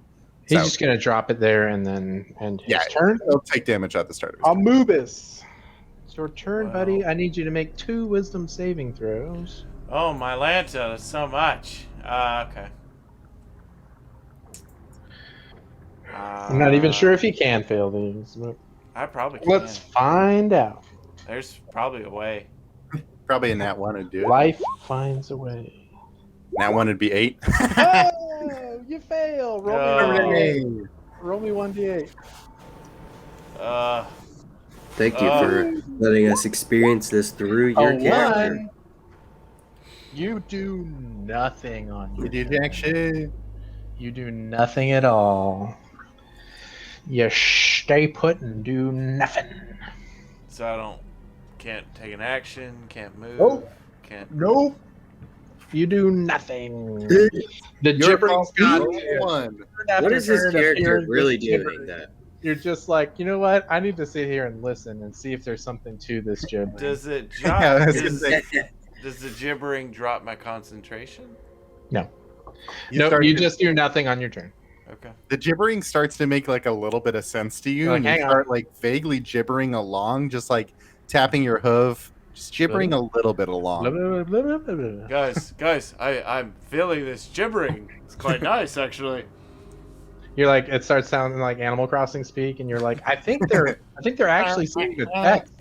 he's So, just gonna drop it there and then end his yeah, turn. they'll take damage at the start of his turn. Amubis. It's your turn, Wow. buddy. I need you to make 2 wisdom saving throws. Oh, my Lanta, so much. Okay. I'm not even sure if he can fail these, but I probably can. let's find out. There's probably a way. Probably a nat 1 would do it. Life finds a way. Nat 1 would be 8. Oh, you fail. Roll me No. 1d8. Roll me 1d8. Thank you for letting us experience this through your character. 1. You do nothing on You your do turn. jack shit. You do nothing at all. You stay put and do nothing. So I can't take an action, can't move, Nope. can't. Nope. You do nothing. The Your gibbering fault, Scott. roll 1. What is this character really doing that? You're just like, you know what? I need to sit here and listen and see if there's something to this gibbering. Does it Yeah, I drop? was gonna does, say, does the gibbering drop my concentration? No, start you to- just do nothing on your turn. Okay. the gibbering starts to make like a little bit of sense to you, Like, and you hang on. start like vaguely gibbering along, just like tapping your hoof, just gibbering a little bit Blah, along. blah, blah, blah, blah, blah. Guys, I'm feeling this gibbering. It's quite nice, actually. You're like, it starts sounding like Animal Crossing speak, and you're like, I think they're actually saying the text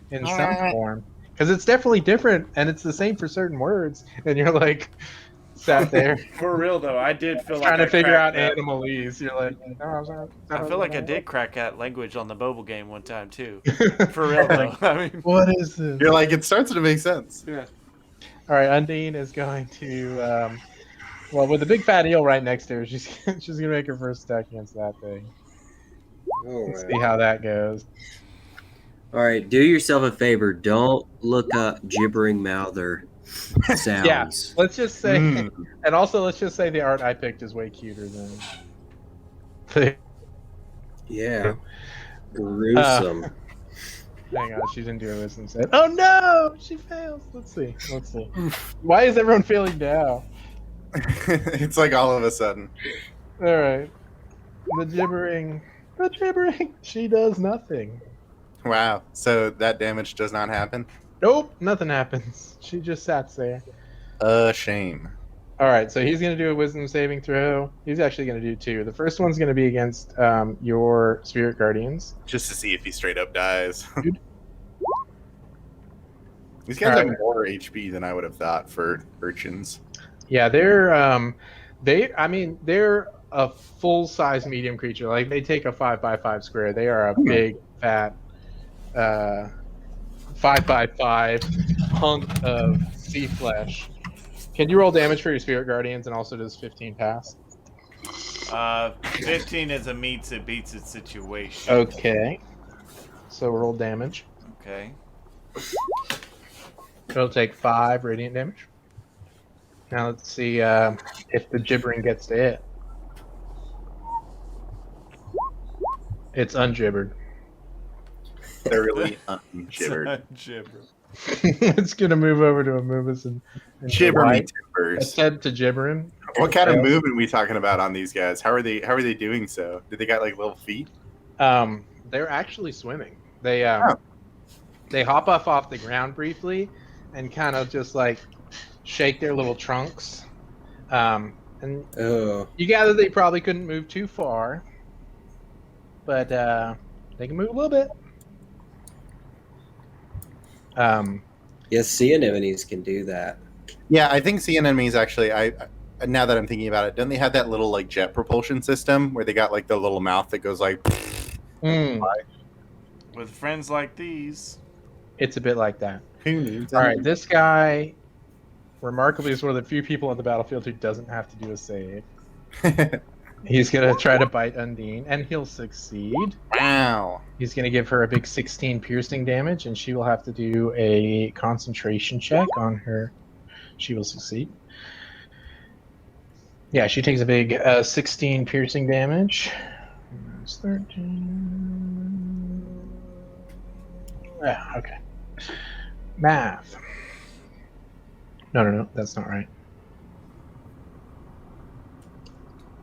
in some form because it's definitely different, and it's the same for certain words. And you're like, sat there For real though, I did feel like trying to I figure out cracked that. animalese. You're like, I feel like I did crack that language on the Boble game one time too. For real though. I mean, What is this? You're like, it starts to make sense. yeah. All right, Undine is going to, well, with the big fat eel right next to her, she's gonna make her first attack against that thing. Let's see how that goes. All right, do yourself a favor. Don't look up gibbering mouther sounds. Yeah, let's just say, Mm. and also let's just say the art I picked is way cuter than. Yeah. Gruesome. Hang on, she didn't do her wisdom save. Oh no, she fails. Let's see. Why is everyone feeling down? It's like all of a sudden. All right, the gibbering. She does nothing. Wow. So that damage does not happen? Nope, nothing happens. She just sat there. A shame. All right, so he's going to do a wisdom saving throw. He's actually going to do 2. The first one's going to be against your spirit guardians. Just to see if he straight up dies. Dude. These guys All have more HP than I would have thought for urchins. Yeah, they're a full-size medium creature. Like they take a 5x5 square. They are a big, fat 5x5 hunk of sea flesh. Can you roll damage for your spirit guardians, and also does 15 pass? 15 is a meets it beats it situation. Okay. So roll damage. Okay. It'll take 5 radiant damage. Now let's see if the gibbering gets to hit. It's ungibbered. Thoroughly ungibbered. Gibber. It's gonna move over to Amoobus and Gibber me I timbers. said to gibbering. What kind of movement are we talking about on these guys? How are they doing so? Did they got like little feet? They're actually swimming. They hop off the ground briefly and kind of just like shake their little trunks. And you gather they probably couldn't move too far, but they can move a little bit. Yes, sea anemones can do that. Yeah, I think sea anemones actually. I now that I'm thinking about it, don't they have that little like jet propulsion system where they got like the little mouth that goes like? With friends like these, It's a bit like that. Who needs? All right, this guy, remarkably, is one of the few people on the battlefield who doesn't have to do a save. He's gonna try to bite Undine, and he'll succeed. Wow. He's gonna give her a big 16 piercing damage, and she will have to do a concentration check on her. She will succeed. Yeah, she takes a big 16 piercing damage. That's 13. Yeah, okay. Math. No, that's not right.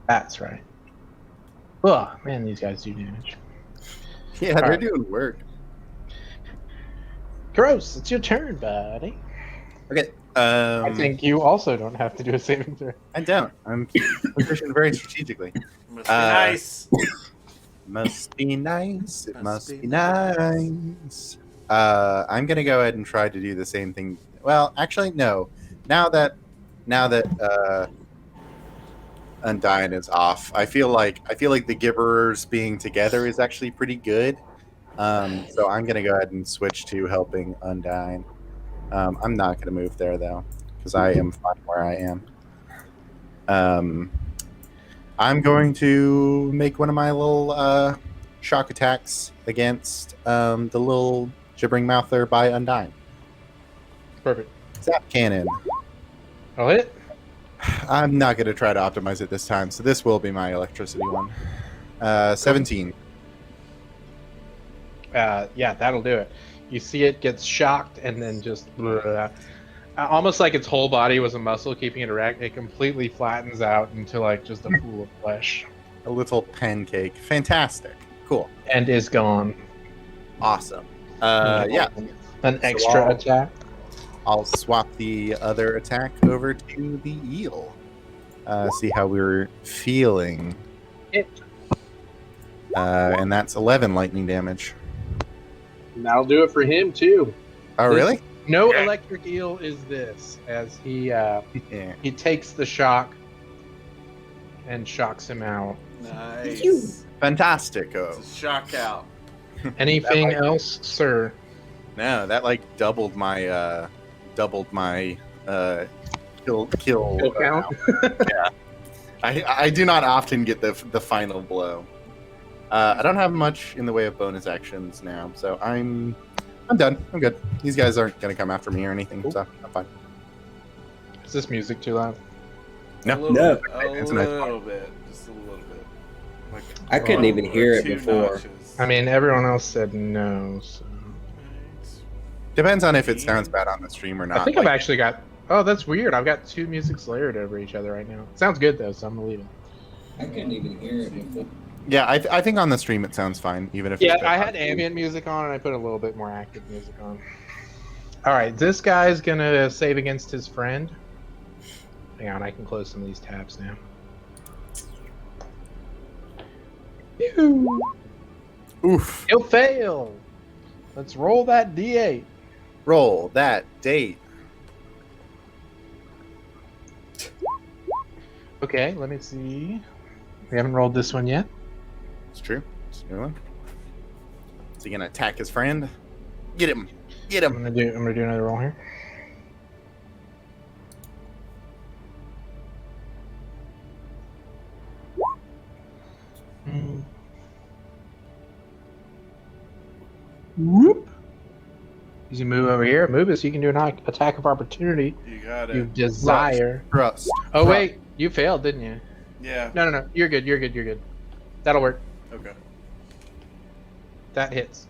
That's right. Oh, man, these guys do damage. Yeah, All they're right. doing work. Gross, it's your turn, buddy. Okay. I think you also don't have to do a saving throw. I don't. I'm positioned very strategically. must be nice. Must be nice. It must be nice. I'm gonna go ahead and try to do the same thing. Well, actually, no. Now that Undyne is off, I feel like the Gibberers being together is actually pretty good. So I'm gonna go ahead and switch to helping Undyne. I'm not gonna move there though, because I am fine where I am. I'm going to make one of my little shock attacks against the little gibbering mouther by Undyne. Perfect. Zap cannon. I'll hit. I'm not going to try to optimize it this time, so this will be my electricity one. 17. Yeah, that'll do it. You see it gets shocked and then just almost like its whole body was a muscle keeping it erect. It completely flattens out into like just a pool of flesh. A little pancake. Fantastic. Cool. And is gone. Awesome. Yeah. An extra attack. I'll swap the other attack over to the eel. See how we're feeling. And that's 11 lightning damage. And that'll do it for him too. Oh, really? No electric eel is this, as he takes the shock and shocks him out. Nice. Fantastico. It's a shock out. Anything else, sir? No, that like doubled my kill count. Yeah. I do not often get the final blow. I don't have much in the way of bonus actions now, so I'm done. I'm good. These guys aren't going to come after me or anything, so I'm fine. Is this music too loud? A little bit. Just a little bit. Like I couldn't even hear it before. notches. I mean, everyone else said no, so... Depends on if it sounds bad on the stream or not. I think I've actually got... Oh, that's weird. I've got 2 musics layered over each other right now. Sounds good, though, so I'm going to leave it. I couldn't even hear it before. Yeah, I think on the stream it sounds fine, even if Yeah, it's I had ambient music on, and I put a little bit more active music on. All right, this guy's going to save against his friend. Hang on, I can close some of these tabs now. Ew. Oof. He'll fail. Let's roll that D8. Roll that date. Okay, let me see. We haven't rolled this one yet. It's true. It's a new one. Is he gonna attack his friend? Get him! Get I'm him! gonna do another roll here. Whoop. As you move over here, Mubis, you can do an attack of opportunity. You got You it. desire. Thrust. Oh, wait. You failed, didn't you? Yeah. No. You're good. That'll work. Okay. That hits.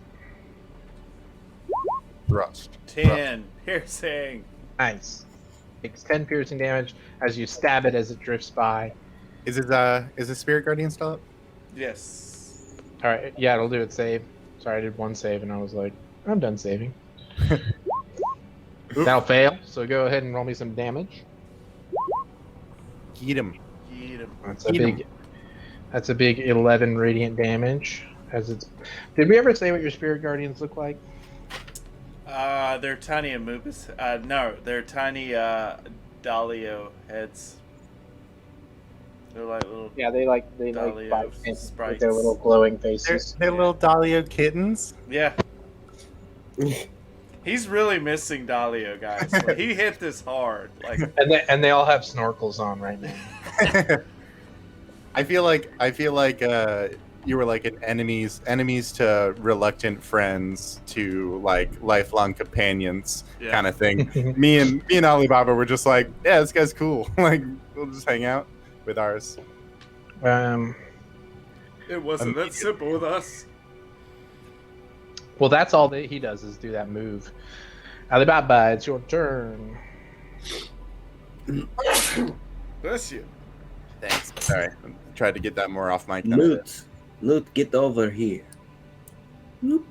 Thrust. 10 piercing. Nice. Takes 10 piercing damage as you stab it as it drifts by. Is the Spirit Guardian still up? Yes. All right. Yeah, it'll do its save. Sorry, I did one save and I was like, I'm done saving. That'll fail. So go ahead and roll me some damage. Eat him. Eat him. That's a big 11 radiant damage. Did we ever say what your Spirit Guardians look like? They're tiny amoebas. No, they're tiny Dalio heads. They're like little. Yeah, they like Dalio bite sprites. with their little glowing faces. They're little Dalio kittens. Yeah. He's really missing Dalio, guys. Like, he hit this hard. Like, And they all have snorkels on right now. I feel like you were like an enemies to reluctant friends to like lifelong companions Yeah. kind of thing. me and Alibaba were just like, yeah, this guy's cool. Like we'll just hang out with ours. it wasn't that simple with us. Well, that's all that he does is do that move. Alibaba, it's your turn. Bless you. Thanks. Sorry, I tried to get that more off mic. Loot, get over here. Loot.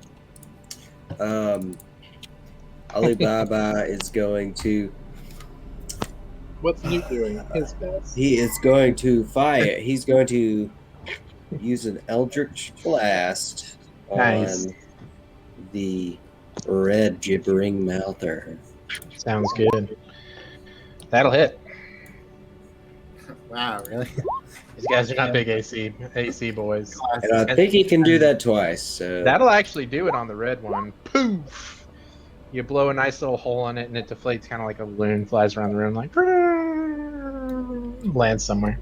Alibaba is going to. What's Newt doing? His best. He is going to fire. He's going to use an Eldritch Blast Nice. on the red gibbering mouther. Sounds good. That'll hit. Wow, really? These guys are not big AC boys. And I think he can do that twice. So That'll actually do it on the red one. Poof! You blow a nice little hole in it, and it deflates kind of like a balloon, flies around the room, like lands somewhere.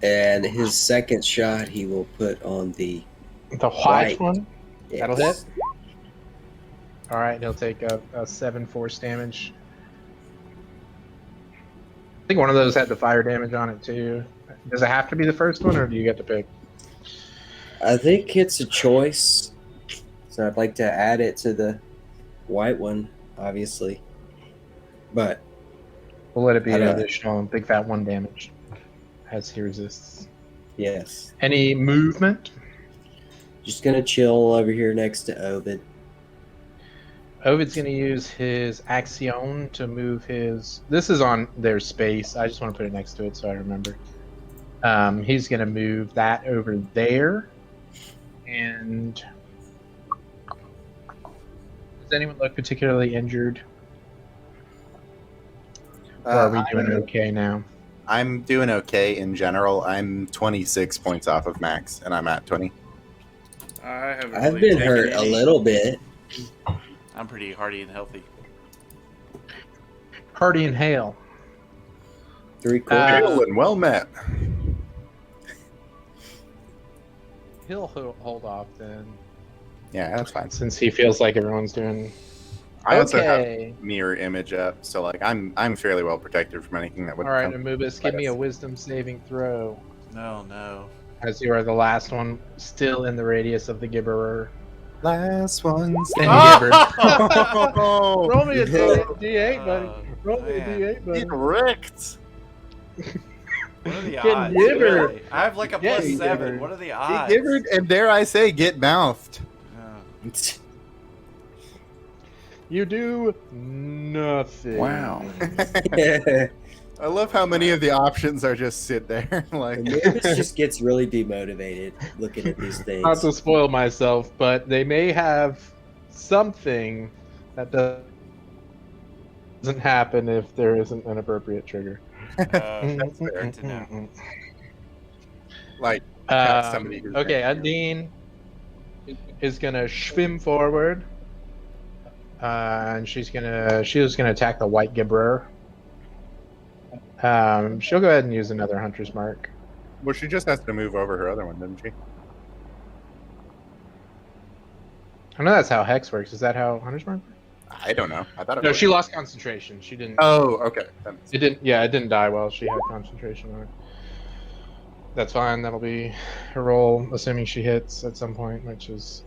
And his second shot, he will put on the The white one. yes. That'll hit. All right, he'll take a 7 force damage. I think one of those had the fire damage on it too. Does it have to be the first one, or do you get to pick? I think it's a choice. So I'd like to add it to the white one, obviously. But We'll let it be I an don't- additional big fat 1 damage as he resists. yes, Any movement? just gonna chill over here next to Ovid. Ovid's going to use his action to move his... This is on their space. I just want to put it next to it so I remember. He's going to move that over there. And... Does anyone look particularly injured? Or are we doing okay now? I'm doing okay in general. I'm 26 points off of max, and I'm at 20. I've Been hurt a little bit. I'm pretty hardy and healthy. Hardy and Hale. 3/4. Hail and well met. He'll hold off then, Yeah, that's fine. since he feels like everyone's doing... I also Okay. have mirror image up, so like I'm fairly well protected from anything that would All right, come. Anubis, give me a wisdom saving throw. No. As you are the last one still in the radius of the gibberer. Last one And standing. Oh! Roll me a D8, buddy. Roll me a man. D8, buddy. Wrecked. What are the Getting odds? gibbered. Really? I have like a plus Getting 7. gibbered. What are the Get odds? gibbered, and dare I say, get mouthed. Oh. You do nothing. Wow. I love how many of the options are just sit there. Like Anubis just gets really demotivated looking at these things. Not to spoil myself, but they may have something that doesn't happen if there isn't an appropriate trigger. That's fair to know. like somebody who's Okay, Undine is gonna swim forward, and she's gonna attack the white gibberer. She'll go ahead and use another hunter's mark. Well, she just has to move over her other one, doesn't she? I know that's how Hex works. Is that how Hunter's Mark works? I don't know. I thought it No, was. she lost concentration. She didn't. Oh, okay. It didn't. Yeah, it didn't die while she had concentration on it. That's fine. That'll be her roll, assuming she hits at some point, which is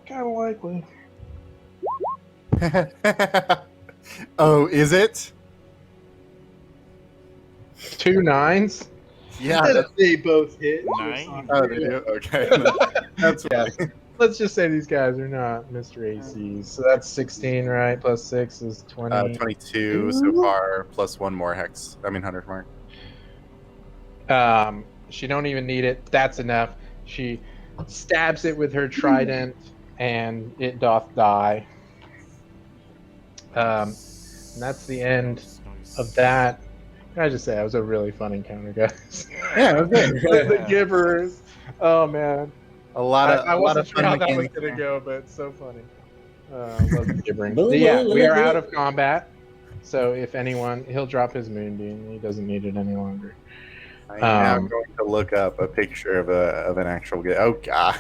kind of likely. Oh, is it? 2 9s. Yeah. They both hit. 9. Oh, they do? Okay. That's Yeah. funny. Let's just say these guys are not Mr. ACs. So that's 16, right? Plus 6 is 20. 22 so far, plus one more hex. I mean, 100 mark. She don't even need it. That's enough. She stabs it with her trident, and it doth die. And that's the end of that. Can I just say, that was a really fun encounter, guys. Yeah, okay. The Gibberers. Oh, man. I wasn't sure how that was mechanics. going to go, but it's so funny. Love the Gibbering. But yeah, we are out of combat. So if anyone, he'll drop his moonbeam. He doesn't need it any longer. I'm going to look up a picture of an actual. Oh God.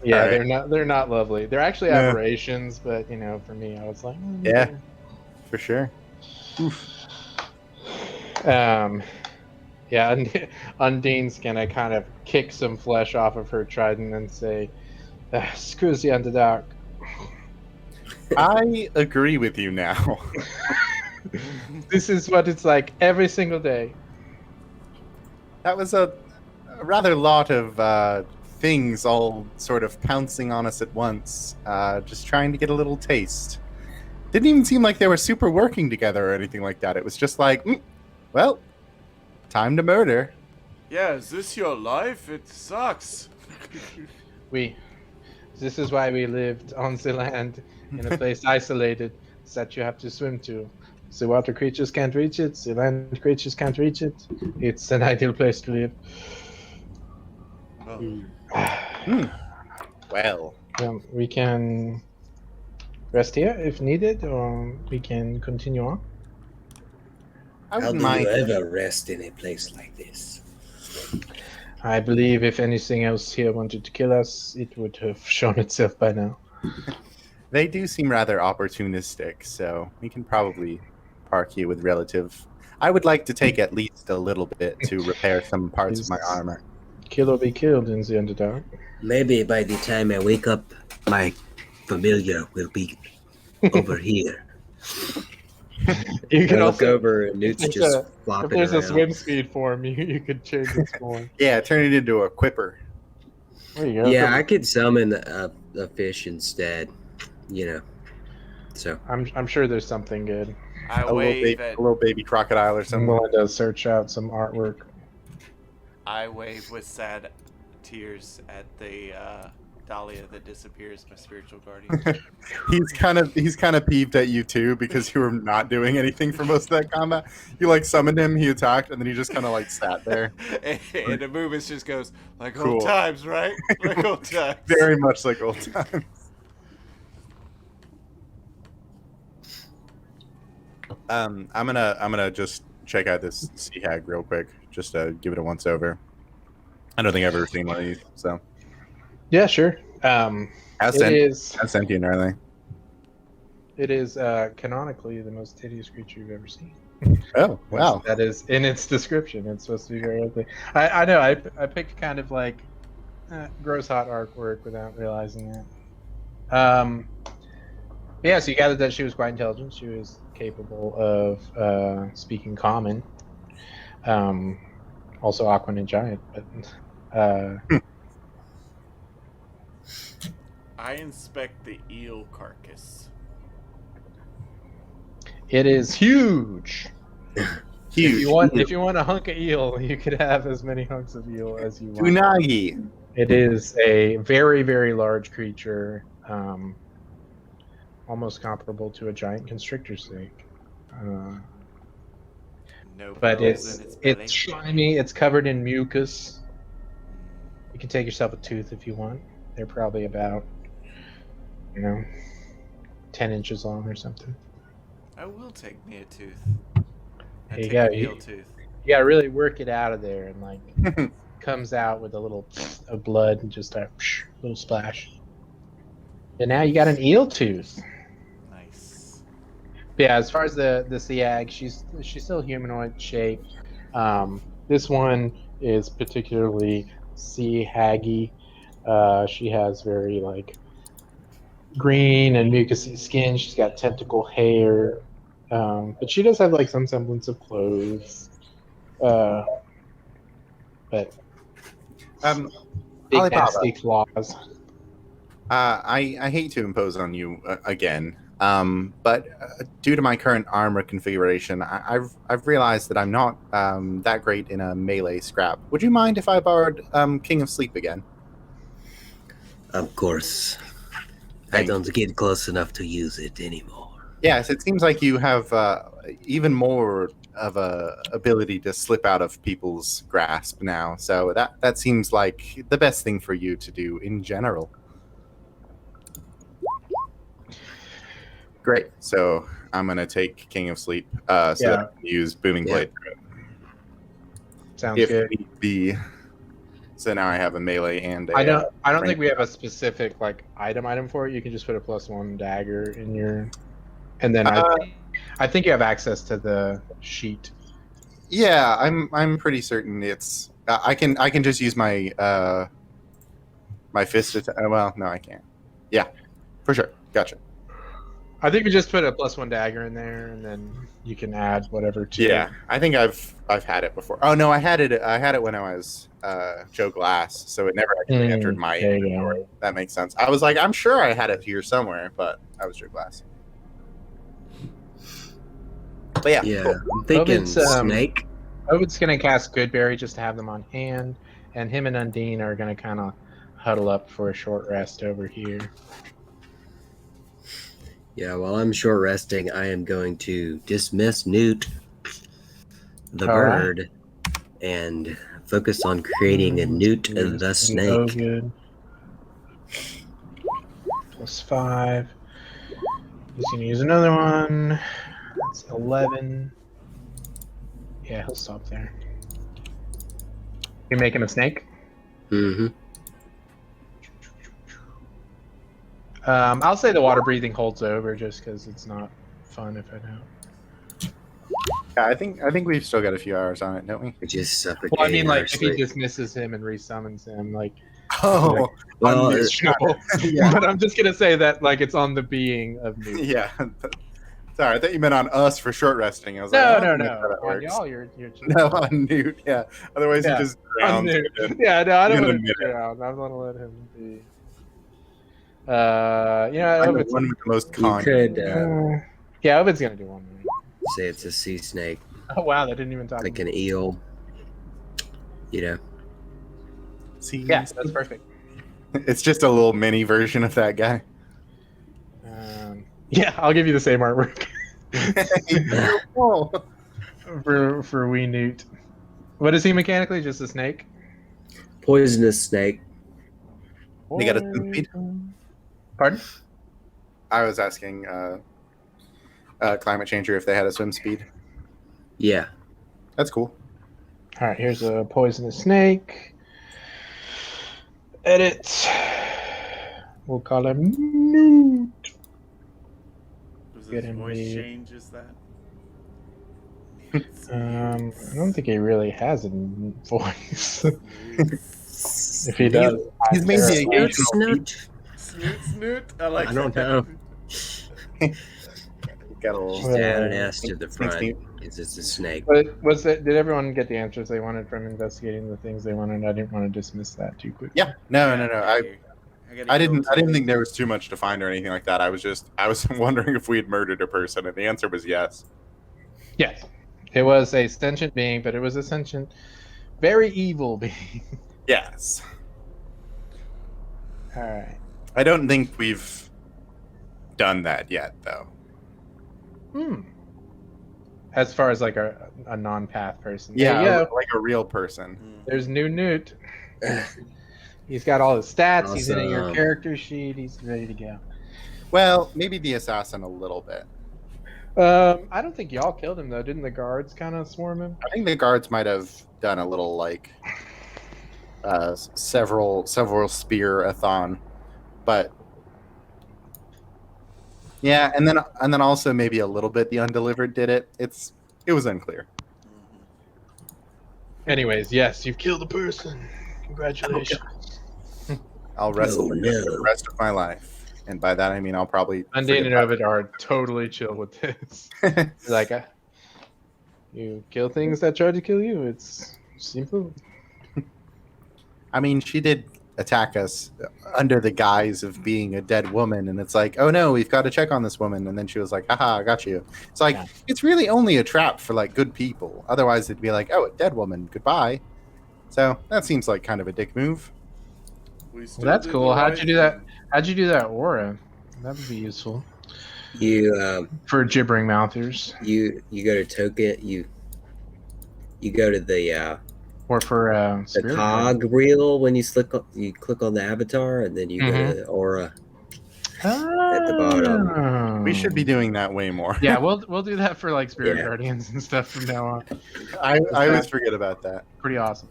Yeah, All right. they're not lovely. They're actually aberrations, but for me, I was like, Yeah, for sure. Yeah, Undine's gonna kind of kick some flesh off of her trident and say, "Screw the Underdark." I agree with you now. This is what it's like every single day. That was a rather lot of things all sort of pouncing on us at once, just trying to get a little taste. Didn't even seem like they were super working together or anything like that. It was just like, well, time to murder. Yeah, is this your life? It sucks. This is why we lived on the land in a place isolated that you have to swim to. The water creatures can't reach it. The land creatures can't reach it. It's an ideal place to live. Well, We can rest here if needed, or we can continue on. I How wouldn't do mind. you ever rest in a place like this? I believe if anything else here wanted to kill us, it would have shown itself by now. They do seem rather opportunistic, so we can probably park you with relative. I would like to take at least a little bit to repair some parts of my armor. Kill or be killed in the Underdark. Maybe by the time I wake up, my familiar will be over here. You can I look also, over and Newt's if just there's flopping if there's around. a swim speed form, you could change its form. Yeah, turn it into a quipper. There you go. Yeah, I could summon a fish instead, So I'm sure there's something good. I A wave at little baby crocodile or I'm something. willing to search out some artwork. I wave with sad tears at the Dahlia that disappears, my spiritual guardian. He's kind of peeved at you too because you were not doing anything for most of that combat. You like summoned him, he attacked, and then he just kind of like sat there. and the movement just goes like Cool. old times, right? Like old times. Very much like old times. I'm gonna just check out this sea hag real quick, just to give it a once over. I don't think I've ever seen one of these. So Yeah, sure. how sentient are they? It is canonically the most hideous creature you've ever seen. Oh wow! That is in its description. It's supposed to be very ugly. I know. I picked kind of like gross hot artwork without realizing that. Yeah, so you gathered that she was quite intelligent. She was capable of speaking common. Also Aquan and Giant, but I inspect the eel carcass. it is huge. Huge. If you want a hunk of eel, you could have as many hunks of eel as you want. Unagi. It is a very, very large creature, almost comparable to a giant constrictor snake. No But pearls in its belly. it's slimy. It's covered in mucus. You can take yourself a tooth if you want. They're probably about, 10 inches long or something. I will take me a tooth. I There you take go. an eel tooth. You gotta really work it out of there, and like comes out with a little of blood and just a little splash. And now you got an eel tooth. Nice. Yeah, as far as the Seag, she's still humanoid shaped. This one is particularly sea haggy. She has very like green and mucousy skin. She's got tentacle hair, but she does have like some semblance of clothes. But big Alibaba, nasty claws. I hate to impose on you again, but due to my current armor configuration, I've realized that I'm not that great in a melee scrap. Would you mind if I borrowed King of Sleep again? Of course. I Thank don't get close enough to use it anymore. Yes, it seems like you have even more of a ability to slip out of people's grasp now. So that seems like the best thing for you to do in general. Great. So I'm gonna take King of Sleep so that I can use Booming Blade. Sounds If good. need be. So now I have a melee and a. I don't think we have a specific like item for it. You can just put a +1 dagger in your, and then I think you have access to the sheet. Yeah, I'm pretty certain it's. I can just use my my fist. Well, no, I can't. Yeah, for sure. Gotcha. I think we just put a +1 dagger in there, and then you can add whatever to. Yeah, I think I've had it before. Oh no, I had it when I was Joe Glass, so it never actually entered my inventory. That makes sense. I was like, I'm sure I had it here somewhere, but I was Joe Glass. But yeah, Yeah, cool. I'm thinking snake. Ovid's gonna cast Goodberry just to have them on hand, and him and Undine are gonna kind of huddle up for a short rest over here. Yeah, while I'm short resting, I am going to dismiss Newt, the bird, and focus on creating a Newt the snake. Good. +5. He's gonna use another one. That's 11. Yeah, he'll stop there. You making a snake? Mm-hmm. I'll say the water breathing holds over just because it's not fun if I don't. Yeah, I think we've still got a few hours on it, don't we? Just suffocate. Well, I mean, like if he dismisses him and resummons him, like. Oh, well, yeah. But I'm just gonna say that like it's on the being of Newt. Yeah. Sorry, I thought you meant on us for short resting. I was no. On y'all, you're no, on Newt. Yeah. Otherwise, he just drowns. Yeah, no, I don't want to drown. I'm gonna let him be. I'm the one with the most con. Yeah, Ovid's gonna do one. Say it's a sea snake. Oh wow, that didn't even talk. Like an eel. You know. See, yeah, that's perfect. It's just a little mini version of that guy. Yeah, I'll give you the same artwork. for wee Newt. What is he mechanically? Just a snake? Poisonous snake. They got a swim speed? Pardon? I was asking Climate Changer if they had a swim speed. Yeah. That's cool. All right, here's a poisonous snake. Edit. We'll call him Newt. Does his voice change? Is that? I don't think he really has a voice. If he does, he's made the occasional Snoot. I don't know. Got a little. Just add an S to the front. It's just a snake. But did everyone get the answers they wanted from investigating the things they wanted? I didn't want to dismiss that too quickly. Yeah. No. I didn't think there was too much to find or anything like that. I was wondering if we had murdered a person, and the answer was yes. Yes. It was a sentient being, but it was a sentient, very evil being. Yes. All right. I don't think we've done that yet, though. As far as like a non-path person. Yeah, like a real person. There's new Newt. He's got all his stats. Awesome. He's in your character sheet. He's ready to go. Well, maybe the assassin a little bit. I don't think y'all killed him though. Didn't the guards kind of swarm him? I think the guards might have done a little like several spear-a-thon, but Yeah, and then also maybe a little bit the Undelivered did it. It was unclear. Anyways, yes, you've killed a person. Congratulations. I'll rest Oh, for no. the rest of my life, and by that I mean I'll probably. Undead and Ovid are totally chill with this. Like, you kill things that try to kill you. It's simple. I mean, she did attack us under the guise of being a dead woman, and it's like, oh no, we've got to check on this woman, and then she was like, haha, I got you. It's like, It's really only a trap for like good people. Otherwise, it'd be like, oh, a dead woman, goodbye. So that seems like kind of a dick move. Well, that's cool. How'd you do that? How'd you do that aura? That would be useful. You for gibbering mouthers. You go to token. You go to the or for the cog reel when you click on the avatar, and then you go to aura at the bottom. We should be doing that way more. Yeah, we'll do that for like spirit guardians and stuff from now on. I always forget about that. Pretty awesome.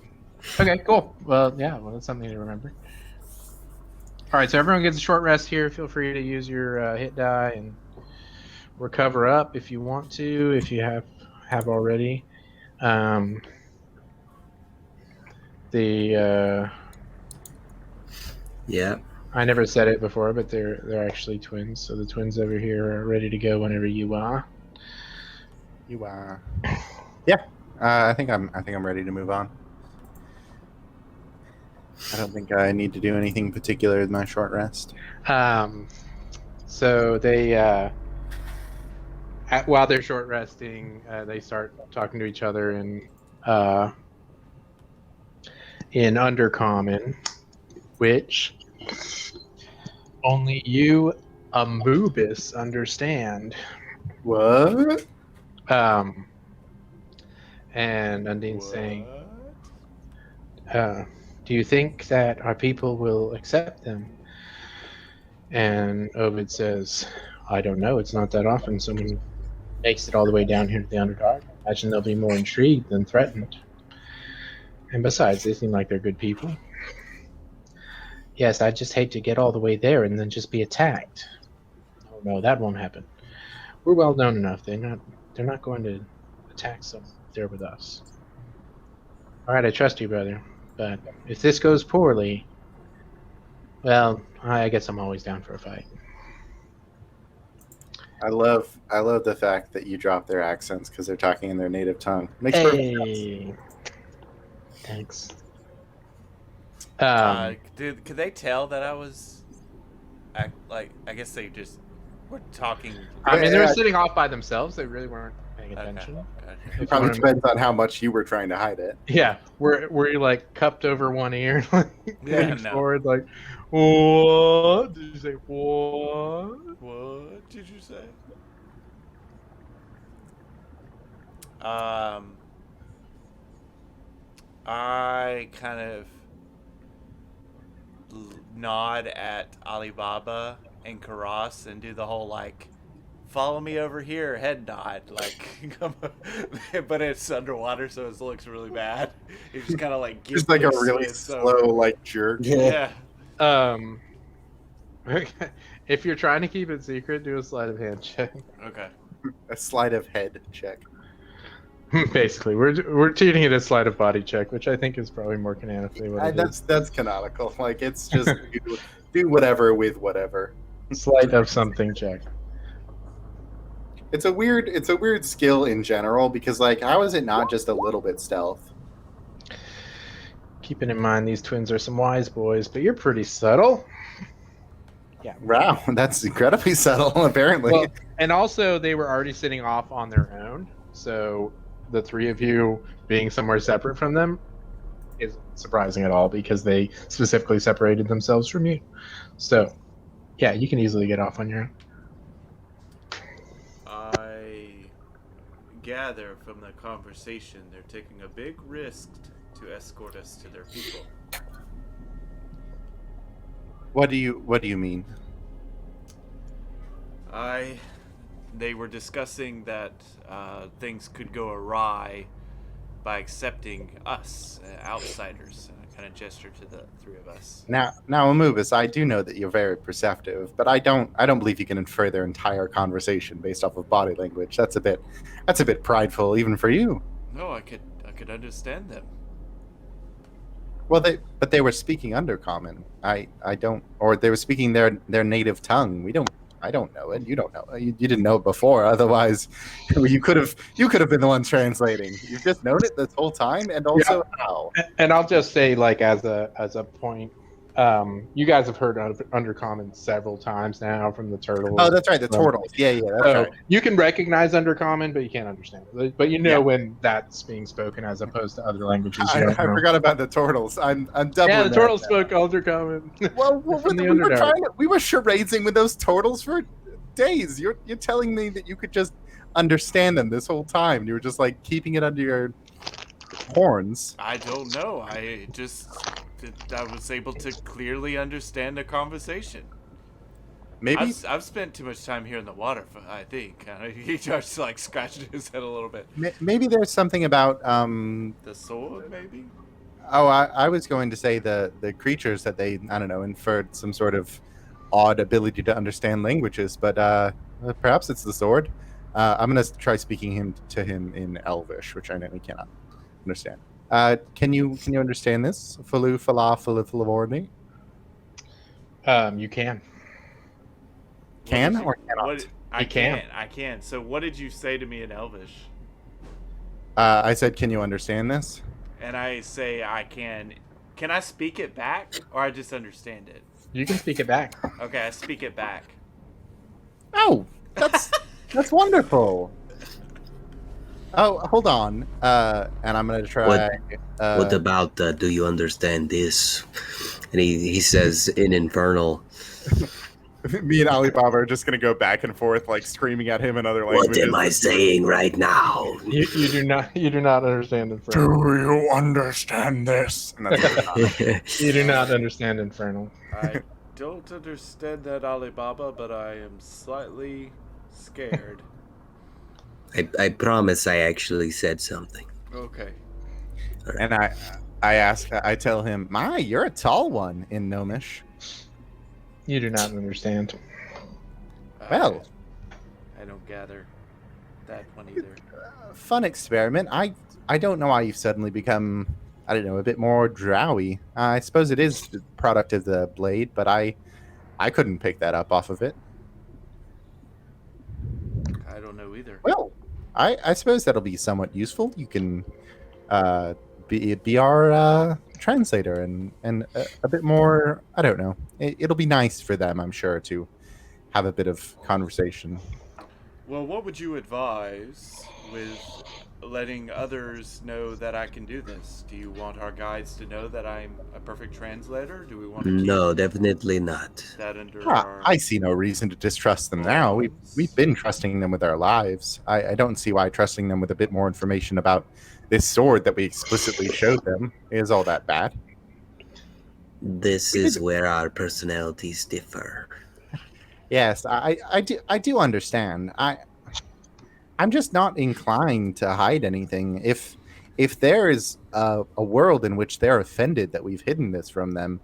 Okay, cool. Well, that's something to remember. All right, so everyone gets a short rest here. Feel free to use your hit die and recover up if you want to, if you have already. I never said it before, but they're actually twins. So the twins over here are ready to go whenever you are. You are. Yeah. I think I'm ready to move on. I don't think I need to do anything particular with my short rest. So they while they're short resting, they start talking to each other in Undercommon, which only you, Amubis, understand. What? And Undine's saying, do you think that our people will accept them? And Ovid says, I don't know. It's not that often someone makes it all the way down here to the Underdark. I imagine they'll be more intrigued than threatened. And besides, they seem like they're good people. Yes, I just hate to get all the way there and then just be attacked. Oh no, that won't happen. We're well known enough. They're not going to attack someone there with us. All right, I trust you, brother. But if this goes poorly, well, I guess I'm always down for a fight. I love the fact that you drop their accents because they're talking in their native tongue. Makes perfect sense. Thanks. Dude, could they tell that I was, I guess they just were talking. I mean, they were sitting off by themselves. They really weren't paying attention. Okay. It probably depends on how much you were trying to hide it. Yeah, were you like cupped over one ear, forward, like, what did you say? What did you say? I kind of nod at Alibaba and Karas and do the whole like, follow me over here, head nod, like, but it's underwater, so it looks really bad. It just kind of like gives just like a really slow like jerk. Yeah. If you're trying to keep it secret, do a sleight of hand check. Okay. A sleight of head check. Basically, we're treating it as sleight of body check, which I think is probably more canonically what it is. That's canonical. Like it's just do whatever with whatever. Sleight of something check. It's a weird skill in general because like how is it not just a little bit stealth? Keeping in mind these twins are some wise boys, but you're pretty subtle. Yeah. Wow, that's incredibly subtle, apparently. Well, and also they were already sitting off on their own, so the three of you being somewhere separate from them isn't surprising at all because they specifically separated themselves from you. So, yeah, you can easily get off on your own. I gather from the conversation they're taking a big risk to escort us to their people. What do you mean? They were discussing that things could go awry by accepting us, outsiders. kind of gesture to the three of us. Now, Amubis, I do know that you're very perceptive, but I don't believe you can infer their entire conversation based off of body language. That's a bit prideful, even for you. No, I could understand them. Well, they were speaking Undercommon. I don't, or they were speaking their native tongue. I don't know it. You don't know it. You didn't know it before. Otherwise, you could have been the one translating. You've just known it this whole time, and also how. And I'll just say, like, as a point, you guys have heard Undercommon several times now from the turtles. Oh, that's right, the turtles. Yeah, that's right. You can recognize Undercommon, but you can't understand it. But you know when that's being spoken as opposed to other languages. I forgot about the turtles. I'm doubling. Yeah, the turtles spoke Undercommon. Well, we were charadesing with those turtles for days. You're telling me that you could just understand them this whole time. You were just like keeping it under your horns. I don't know. I was able to clearly understand a conversation. Maybe I've spent too much time here in the water. I think he starts like scratching his head a little bit. Maybe there's something about the sword, maybe. Oh, I was going to say the creatures that they inferred some sort of odd ability to understand languages, but perhaps it's the sword. I'm gonna try speaking to him in Elvish, which I know he cannot understand. Can you understand this? Falu falafalavorni? You can. Can or cannot? I can. So what did you say to me in Elvish? I said, can you understand this? And I say I can. Can I speak it back, or I just understand it? You can speak it back. Okay, I speak it back. Oh, that's wonderful. Oh, hold on. And I'm gonna try. What about do you understand this? And he says in Infernal. Me and Alibaba are just gonna go back and forth, like screaming at him in other languages. What am I saying right now? You do not understand Infernal. Do you understand this? You do not understand Infernal. I don't understand that, Alibaba, but I am slightly scared. I promise I actually said something. Okay. And I tell him, you're a tall one in Gnomish. You do not understand. Well, I don't gather that one either. Fun experiment. I don't know why you've suddenly become, a bit more drowy. I suppose it is the product of the blade, but I couldn't pick that up off of it. I don't know either. Well, I suppose that'll be somewhat useful. You can be our translator and a bit more. I don't know. It'll be nice for them, I'm sure, to have a bit of conversation. Well, what would you advise with letting others know that I can do this? Do you want our guides to know that I'm a perfect translator? Do we want to keep No, definitely not. that under our... I see no reason to distrust them now. We've been trusting them with our lives. I don't see why trusting them with a bit more information about this sword that we explicitly showed them is all that bad. This is where our personalities differ. Yes, I do understand. I'm just not inclined to hide anything. If there is a world in which they're offended that we've hidden this from them,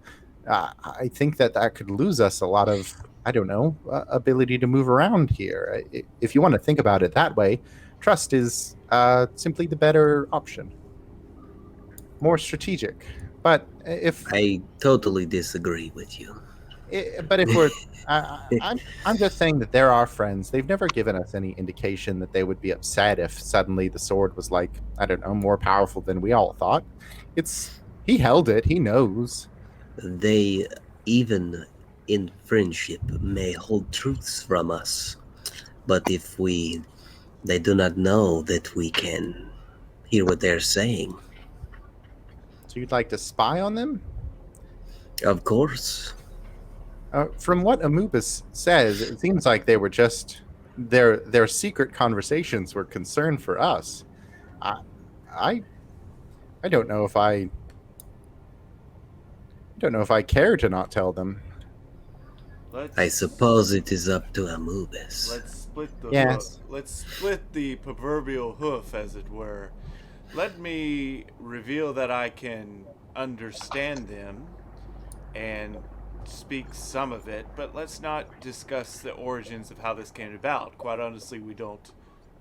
I think that could lose us a lot of, ability to move around here. If you want to think about it that way, trust is simply the better option. More strategic. But if I totally disagree with you. But if we're, I'm just saying that they're our friends. They've never given us any indication that they would be upset if suddenly the sword was like, more powerful than we all thought. He held it. He knows. They, even in friendship, may hold truths from us. But if they do not know that we can hear what they're saying. So you'd like to spy on them? Of course. From what Amubis says, it seems like they were just their secret conversations were concern for us. I don't know if I care to not tell them. I suppose it is up to Amubis. Let's split the Yes. Let's split the proverbial hoof, as it were. Let me reveal that I can understand them and speak some of it, but let's not discuss the origins of how this came about. Quite honestly, we don't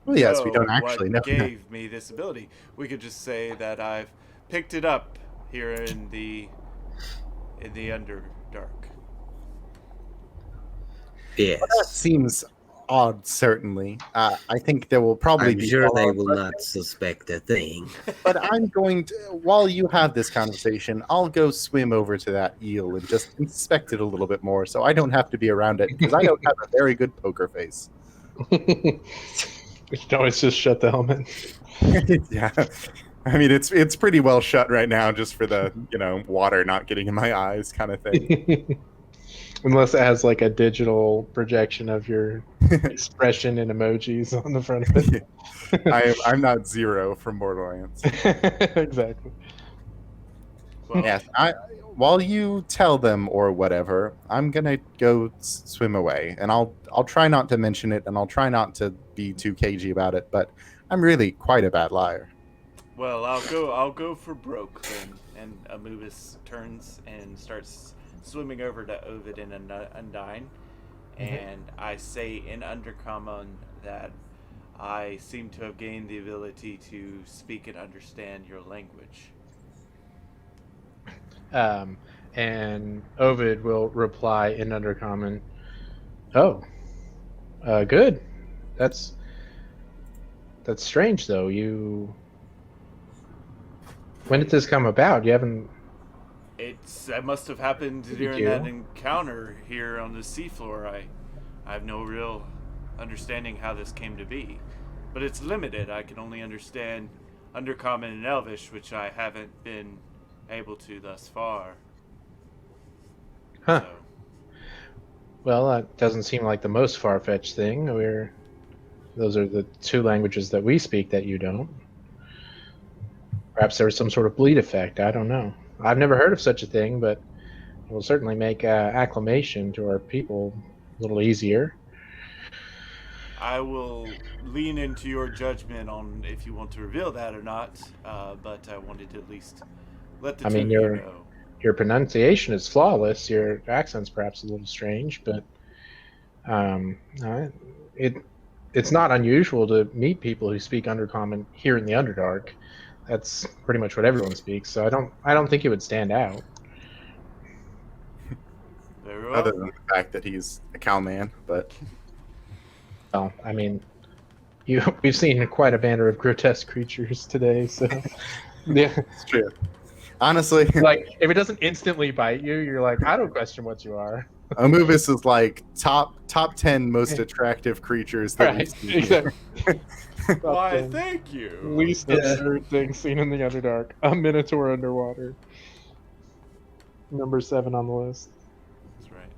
Well, yes, we don't actually know. what gave me this ability. We could just say that I've picked it up here in the Underdark. Yes. Well, that seems odd, certainly. I think there will probably I'm be sure they follow-up will questions, not suspect a thing. but I'm going to, while you have this conversation, I'll go swim over to that eel and just inspect it a little bit more so I don't have to be around it because I don't have a very good poker face. You can always just shut the helmet. Yeah. I mean, it's pretty well shut right now just for the, water not getting in my eyes kind of thing. Unless it has like a digital projection of your expression and emojis on the front of it. I'm not Zero from Borderlands. Exactly. Well, Yes, while you tell them or whatever, I'm gonna go swim away, and I'll try not to mention it, and I'll try not to be too cagey about it. But I'm really quite a bad liar. well, I'll go for broke then. And Amubis turns and starts swimming over to Ovid and Undyne, and I say in Undercommon that I seem to have gained the ability to speak and understand your language. And Ovid will reply in Undercommon, "Oh, good. That's strange, though. When did this come about? You haven't." That must have happened during that encounter here on the seafloor. I have no real understanding how this came to be, but it's limited. I can only understand Undercommon and Elvish, which I haven't been able to thus far. Huh. So, Well, that doesn't seem like the most far-fetched thing. Those are the two languages that we speak that you don't. Perhaps there was some sort of bleed effect. I don't know. I've never heard of such a thing, but it will certainly make acclimation to our people a little easier. I will lean into your judgment on if you want to reveal that or not, but I wanted to at least let the two of you know. Your pronunciation is flawless. Your accent's perhaps a little strange, but it's not unusual to meet people who speak Undercommon here in the Underdark. That's pretty much what everyone speaks, so I don't think it would stand out. Very well. Other than the fact that he's a cowman, but Well, I mean, we've seen quite a banner of grotesque creatures today, so yeah. it's true. Honestly, Like, if it doesn't instantly bite you, you're like, I don't question what you are. Amubis is like top 10 most attractive creatures that we've seen. Exactly. Why, thank you. Least absurd thing seen in the Underdark. A Minotaur underwater. Number 7 on the list. That's right.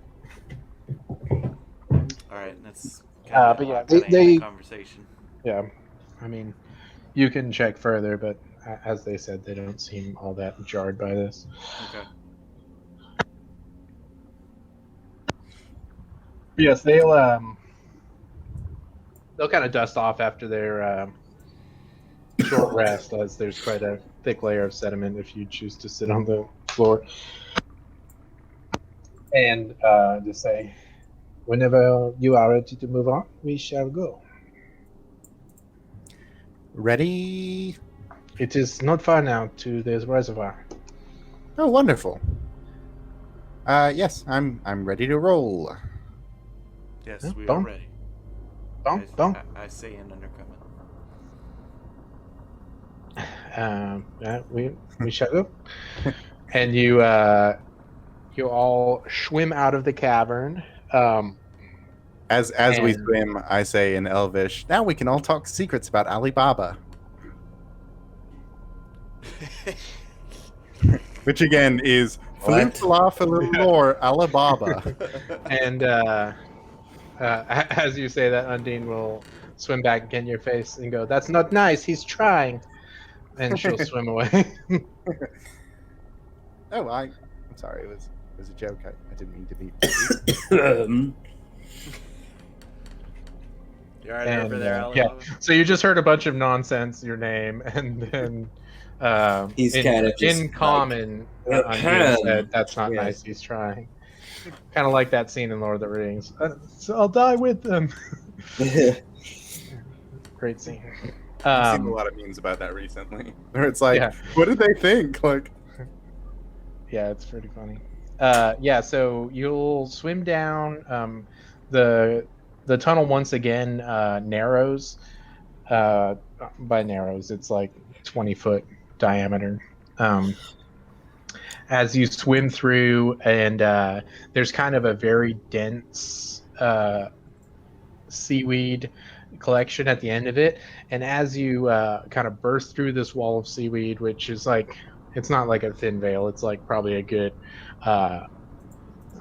All right, that's kind but yeah, of they conversation. Yeah, I mean, you can check further, but as they said, they don't seem all that jarred by this. Okay. Yes, they'll kind of dust off after their short rest, as there's quite a thick layer of sediment if you choose to sit on the floor. And just say, whenever you are ready to move on, we shall go. Ready? It is not far now to the reservoir. Oh, wonderful. Yes, I'm ready to roll. Yes, Yeah, we are boom. ready. I say in Undercommon. We shall go. And you all swim out of the cavern. As we swim, I say in Elvish, now we can all talk secrets about Alibaba. Which again is Flintlafelor Alibaba. And as you say that, Undine will swim back and get in your face and go, "That's not nice, he's trying." And she'll swim away. Oh, I'm sorry. It was a joke. I didn't mean to be. You're right over there, yeah. Alibaba. So you just heard a bunch of nonsense, your name, and then He's kind of just in common. Unbeaten said, "That's not nice. He's trying." Kind of like that scene in Lord of the Rings. So I'll die with them. Great scene. I've seen a lot of memes about that recently. Where it's like, what did they think? Like, yeah, it's pretty funny. So you'll swim down. The tunnel once again narrows. By narrows, it's like 20-foot diameter. As you swim through, and there's kind of a very dense seaweed collection at the end of it. And as you kind of burst through this wall of seaweed, which is like, it's not like a thin veil, it's like probably a good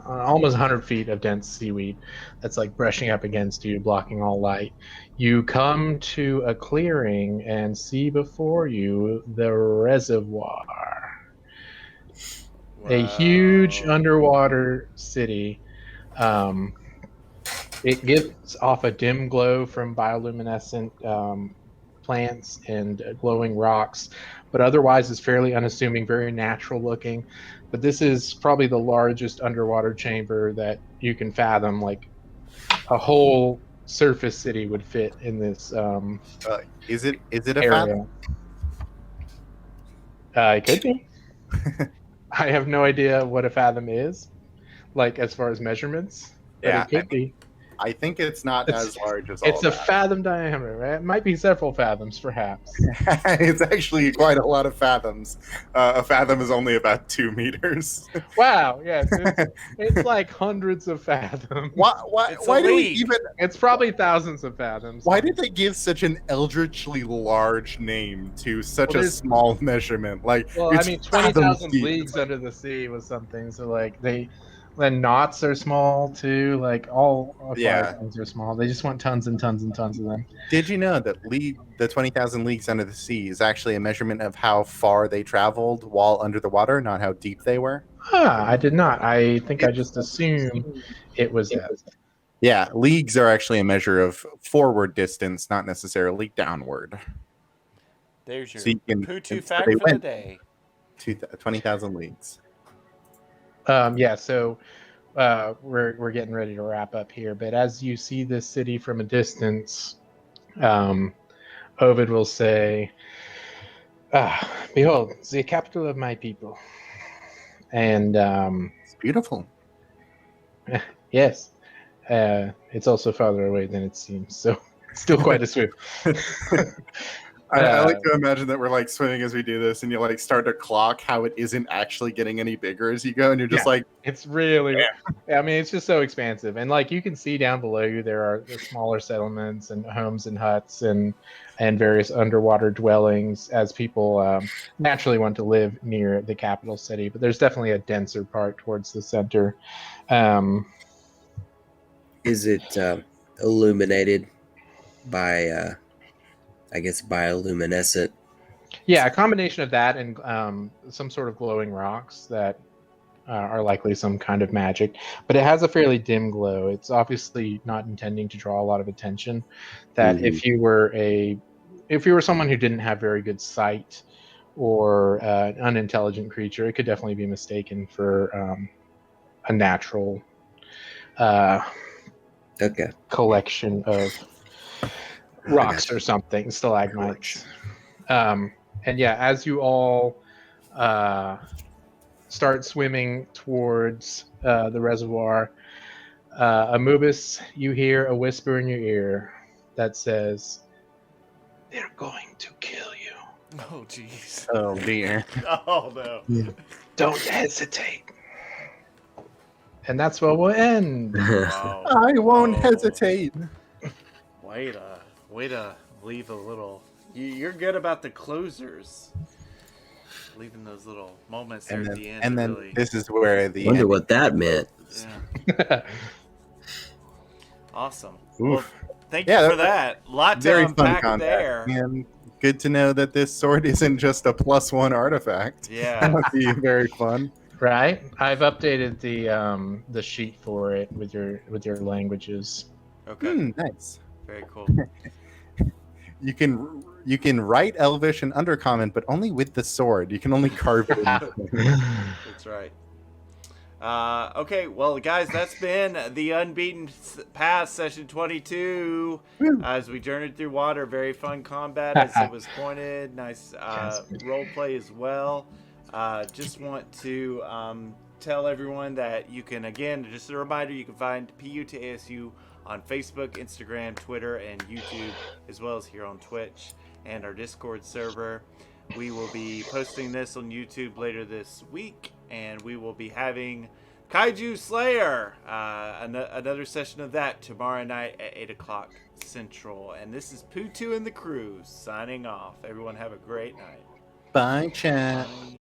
almost 100 feet of dense seaweed that's like brushing up against you, blocking all light. You come to a clearing and see before you the reservoir. Wow. A huge underwater city. It gives off a dim glow from bioluminescent plants and glowing rocks, but otherwise is fairly unassuming, very natural looking. But this is probably the largest underwater chamber that you can fathom. Like a whole surface city would fit in this. Is it a area. Fathom? It could be. I have no idea what a fathom is, like as far as measurements, but it could be. I think it's not as large as all It's a fathom diameter, right? It might be several fathoms, perhaps. It's actually quite a lot of fathoms. A fathom is only about 2 meters. Wow, yes. It's like hundreds of fathoms. Why do we even... It's probably thousands of fathoms. Why did they give such an eldritchly large name to such a small measurement? Like, well, I mean, 20,000 leagues under the sea was something, so like the knots are small too. Like all things are small. They just want tons and tons and tons of them. Did you know that the 20,000 leagues under the sea is actually a measurement of how far they traveled while under the water, not how deep they were? I did not. I think I just assumed it was that. Yeah, leagues are actually a measure of forward distance, not necessarily downward. There's your Poo-Too fact for the day. 20,000 leagues. So we're getting ready to wrap up here, but as you see this city from a distance, Ovid will say, behold, the capital of my people. And it's beautiful. Yes. It's also farther away than it seems, so still quite a swim. I like to imagine that we're like swimming as we do this, and you like start to clock how it isn't actually getting any bigger as you go, and you're just like, it's really, I mean, it's just so expansive, and like you can see down below you, there are smaller settlements and homes and huts and various underwater dwellings as people naturally want to live near the capital city, but there's definitely a denser part towards the center. Is it illuminated by? I guess bioluminescent. Yeah, a combination of that and some sort of glowing rocks that are likely some kind of magic. But it has a fairly dim glow. It's obviously not intending to draw a lot of attention. That if you were someone who didn't have very good sight or an unintelligent creature, it could definitely be mistaken for a natural collection of rocks or something, stalagmites. And yeah, as you all start swimming towards the reservoir, Amubis, you hear a whisper in your ear that says, "They're going to kill you." Oh, jeez. Oh, dear. Oh, no. Yeah. Don't hesitate. And that's where we'll end. Wow. I won't hesitate. Way to leave a little... You're good about the closers. Leaving those little moments there at the end. And then really... this is where the... Wonder what that meant. Yeah. Awesome. Well, thank you for that. A lot to unpack there. And good to know that this sword isn't just a +1 artifact. Yeah. That would be very fun. Right? I've updated the sheet for it with your languages. Okay. Nice. Very cool. You can write Elvish and Undercommon, but only with the sword. You can only carve it. That's right. Okay, well, guys, that's been the Unbeaten Pass Session 22. As we journeyed through water, very fun combat, as it was pointed. Nice role play as well. Just want to tell everyone that you can, again, just a reminder, you can find PUTASU on Facebook, Instagram, Twitter, and YouTube, as well as here on Twitch and our Discord server. We will be posting this on YouTube later this week, and we will be having Kaiju Slayer, another session of that tomorrow night at 8 o'clock Central. And this is Putu and the Crew signing off. Everyone have a great night. Bye, chat. Bye.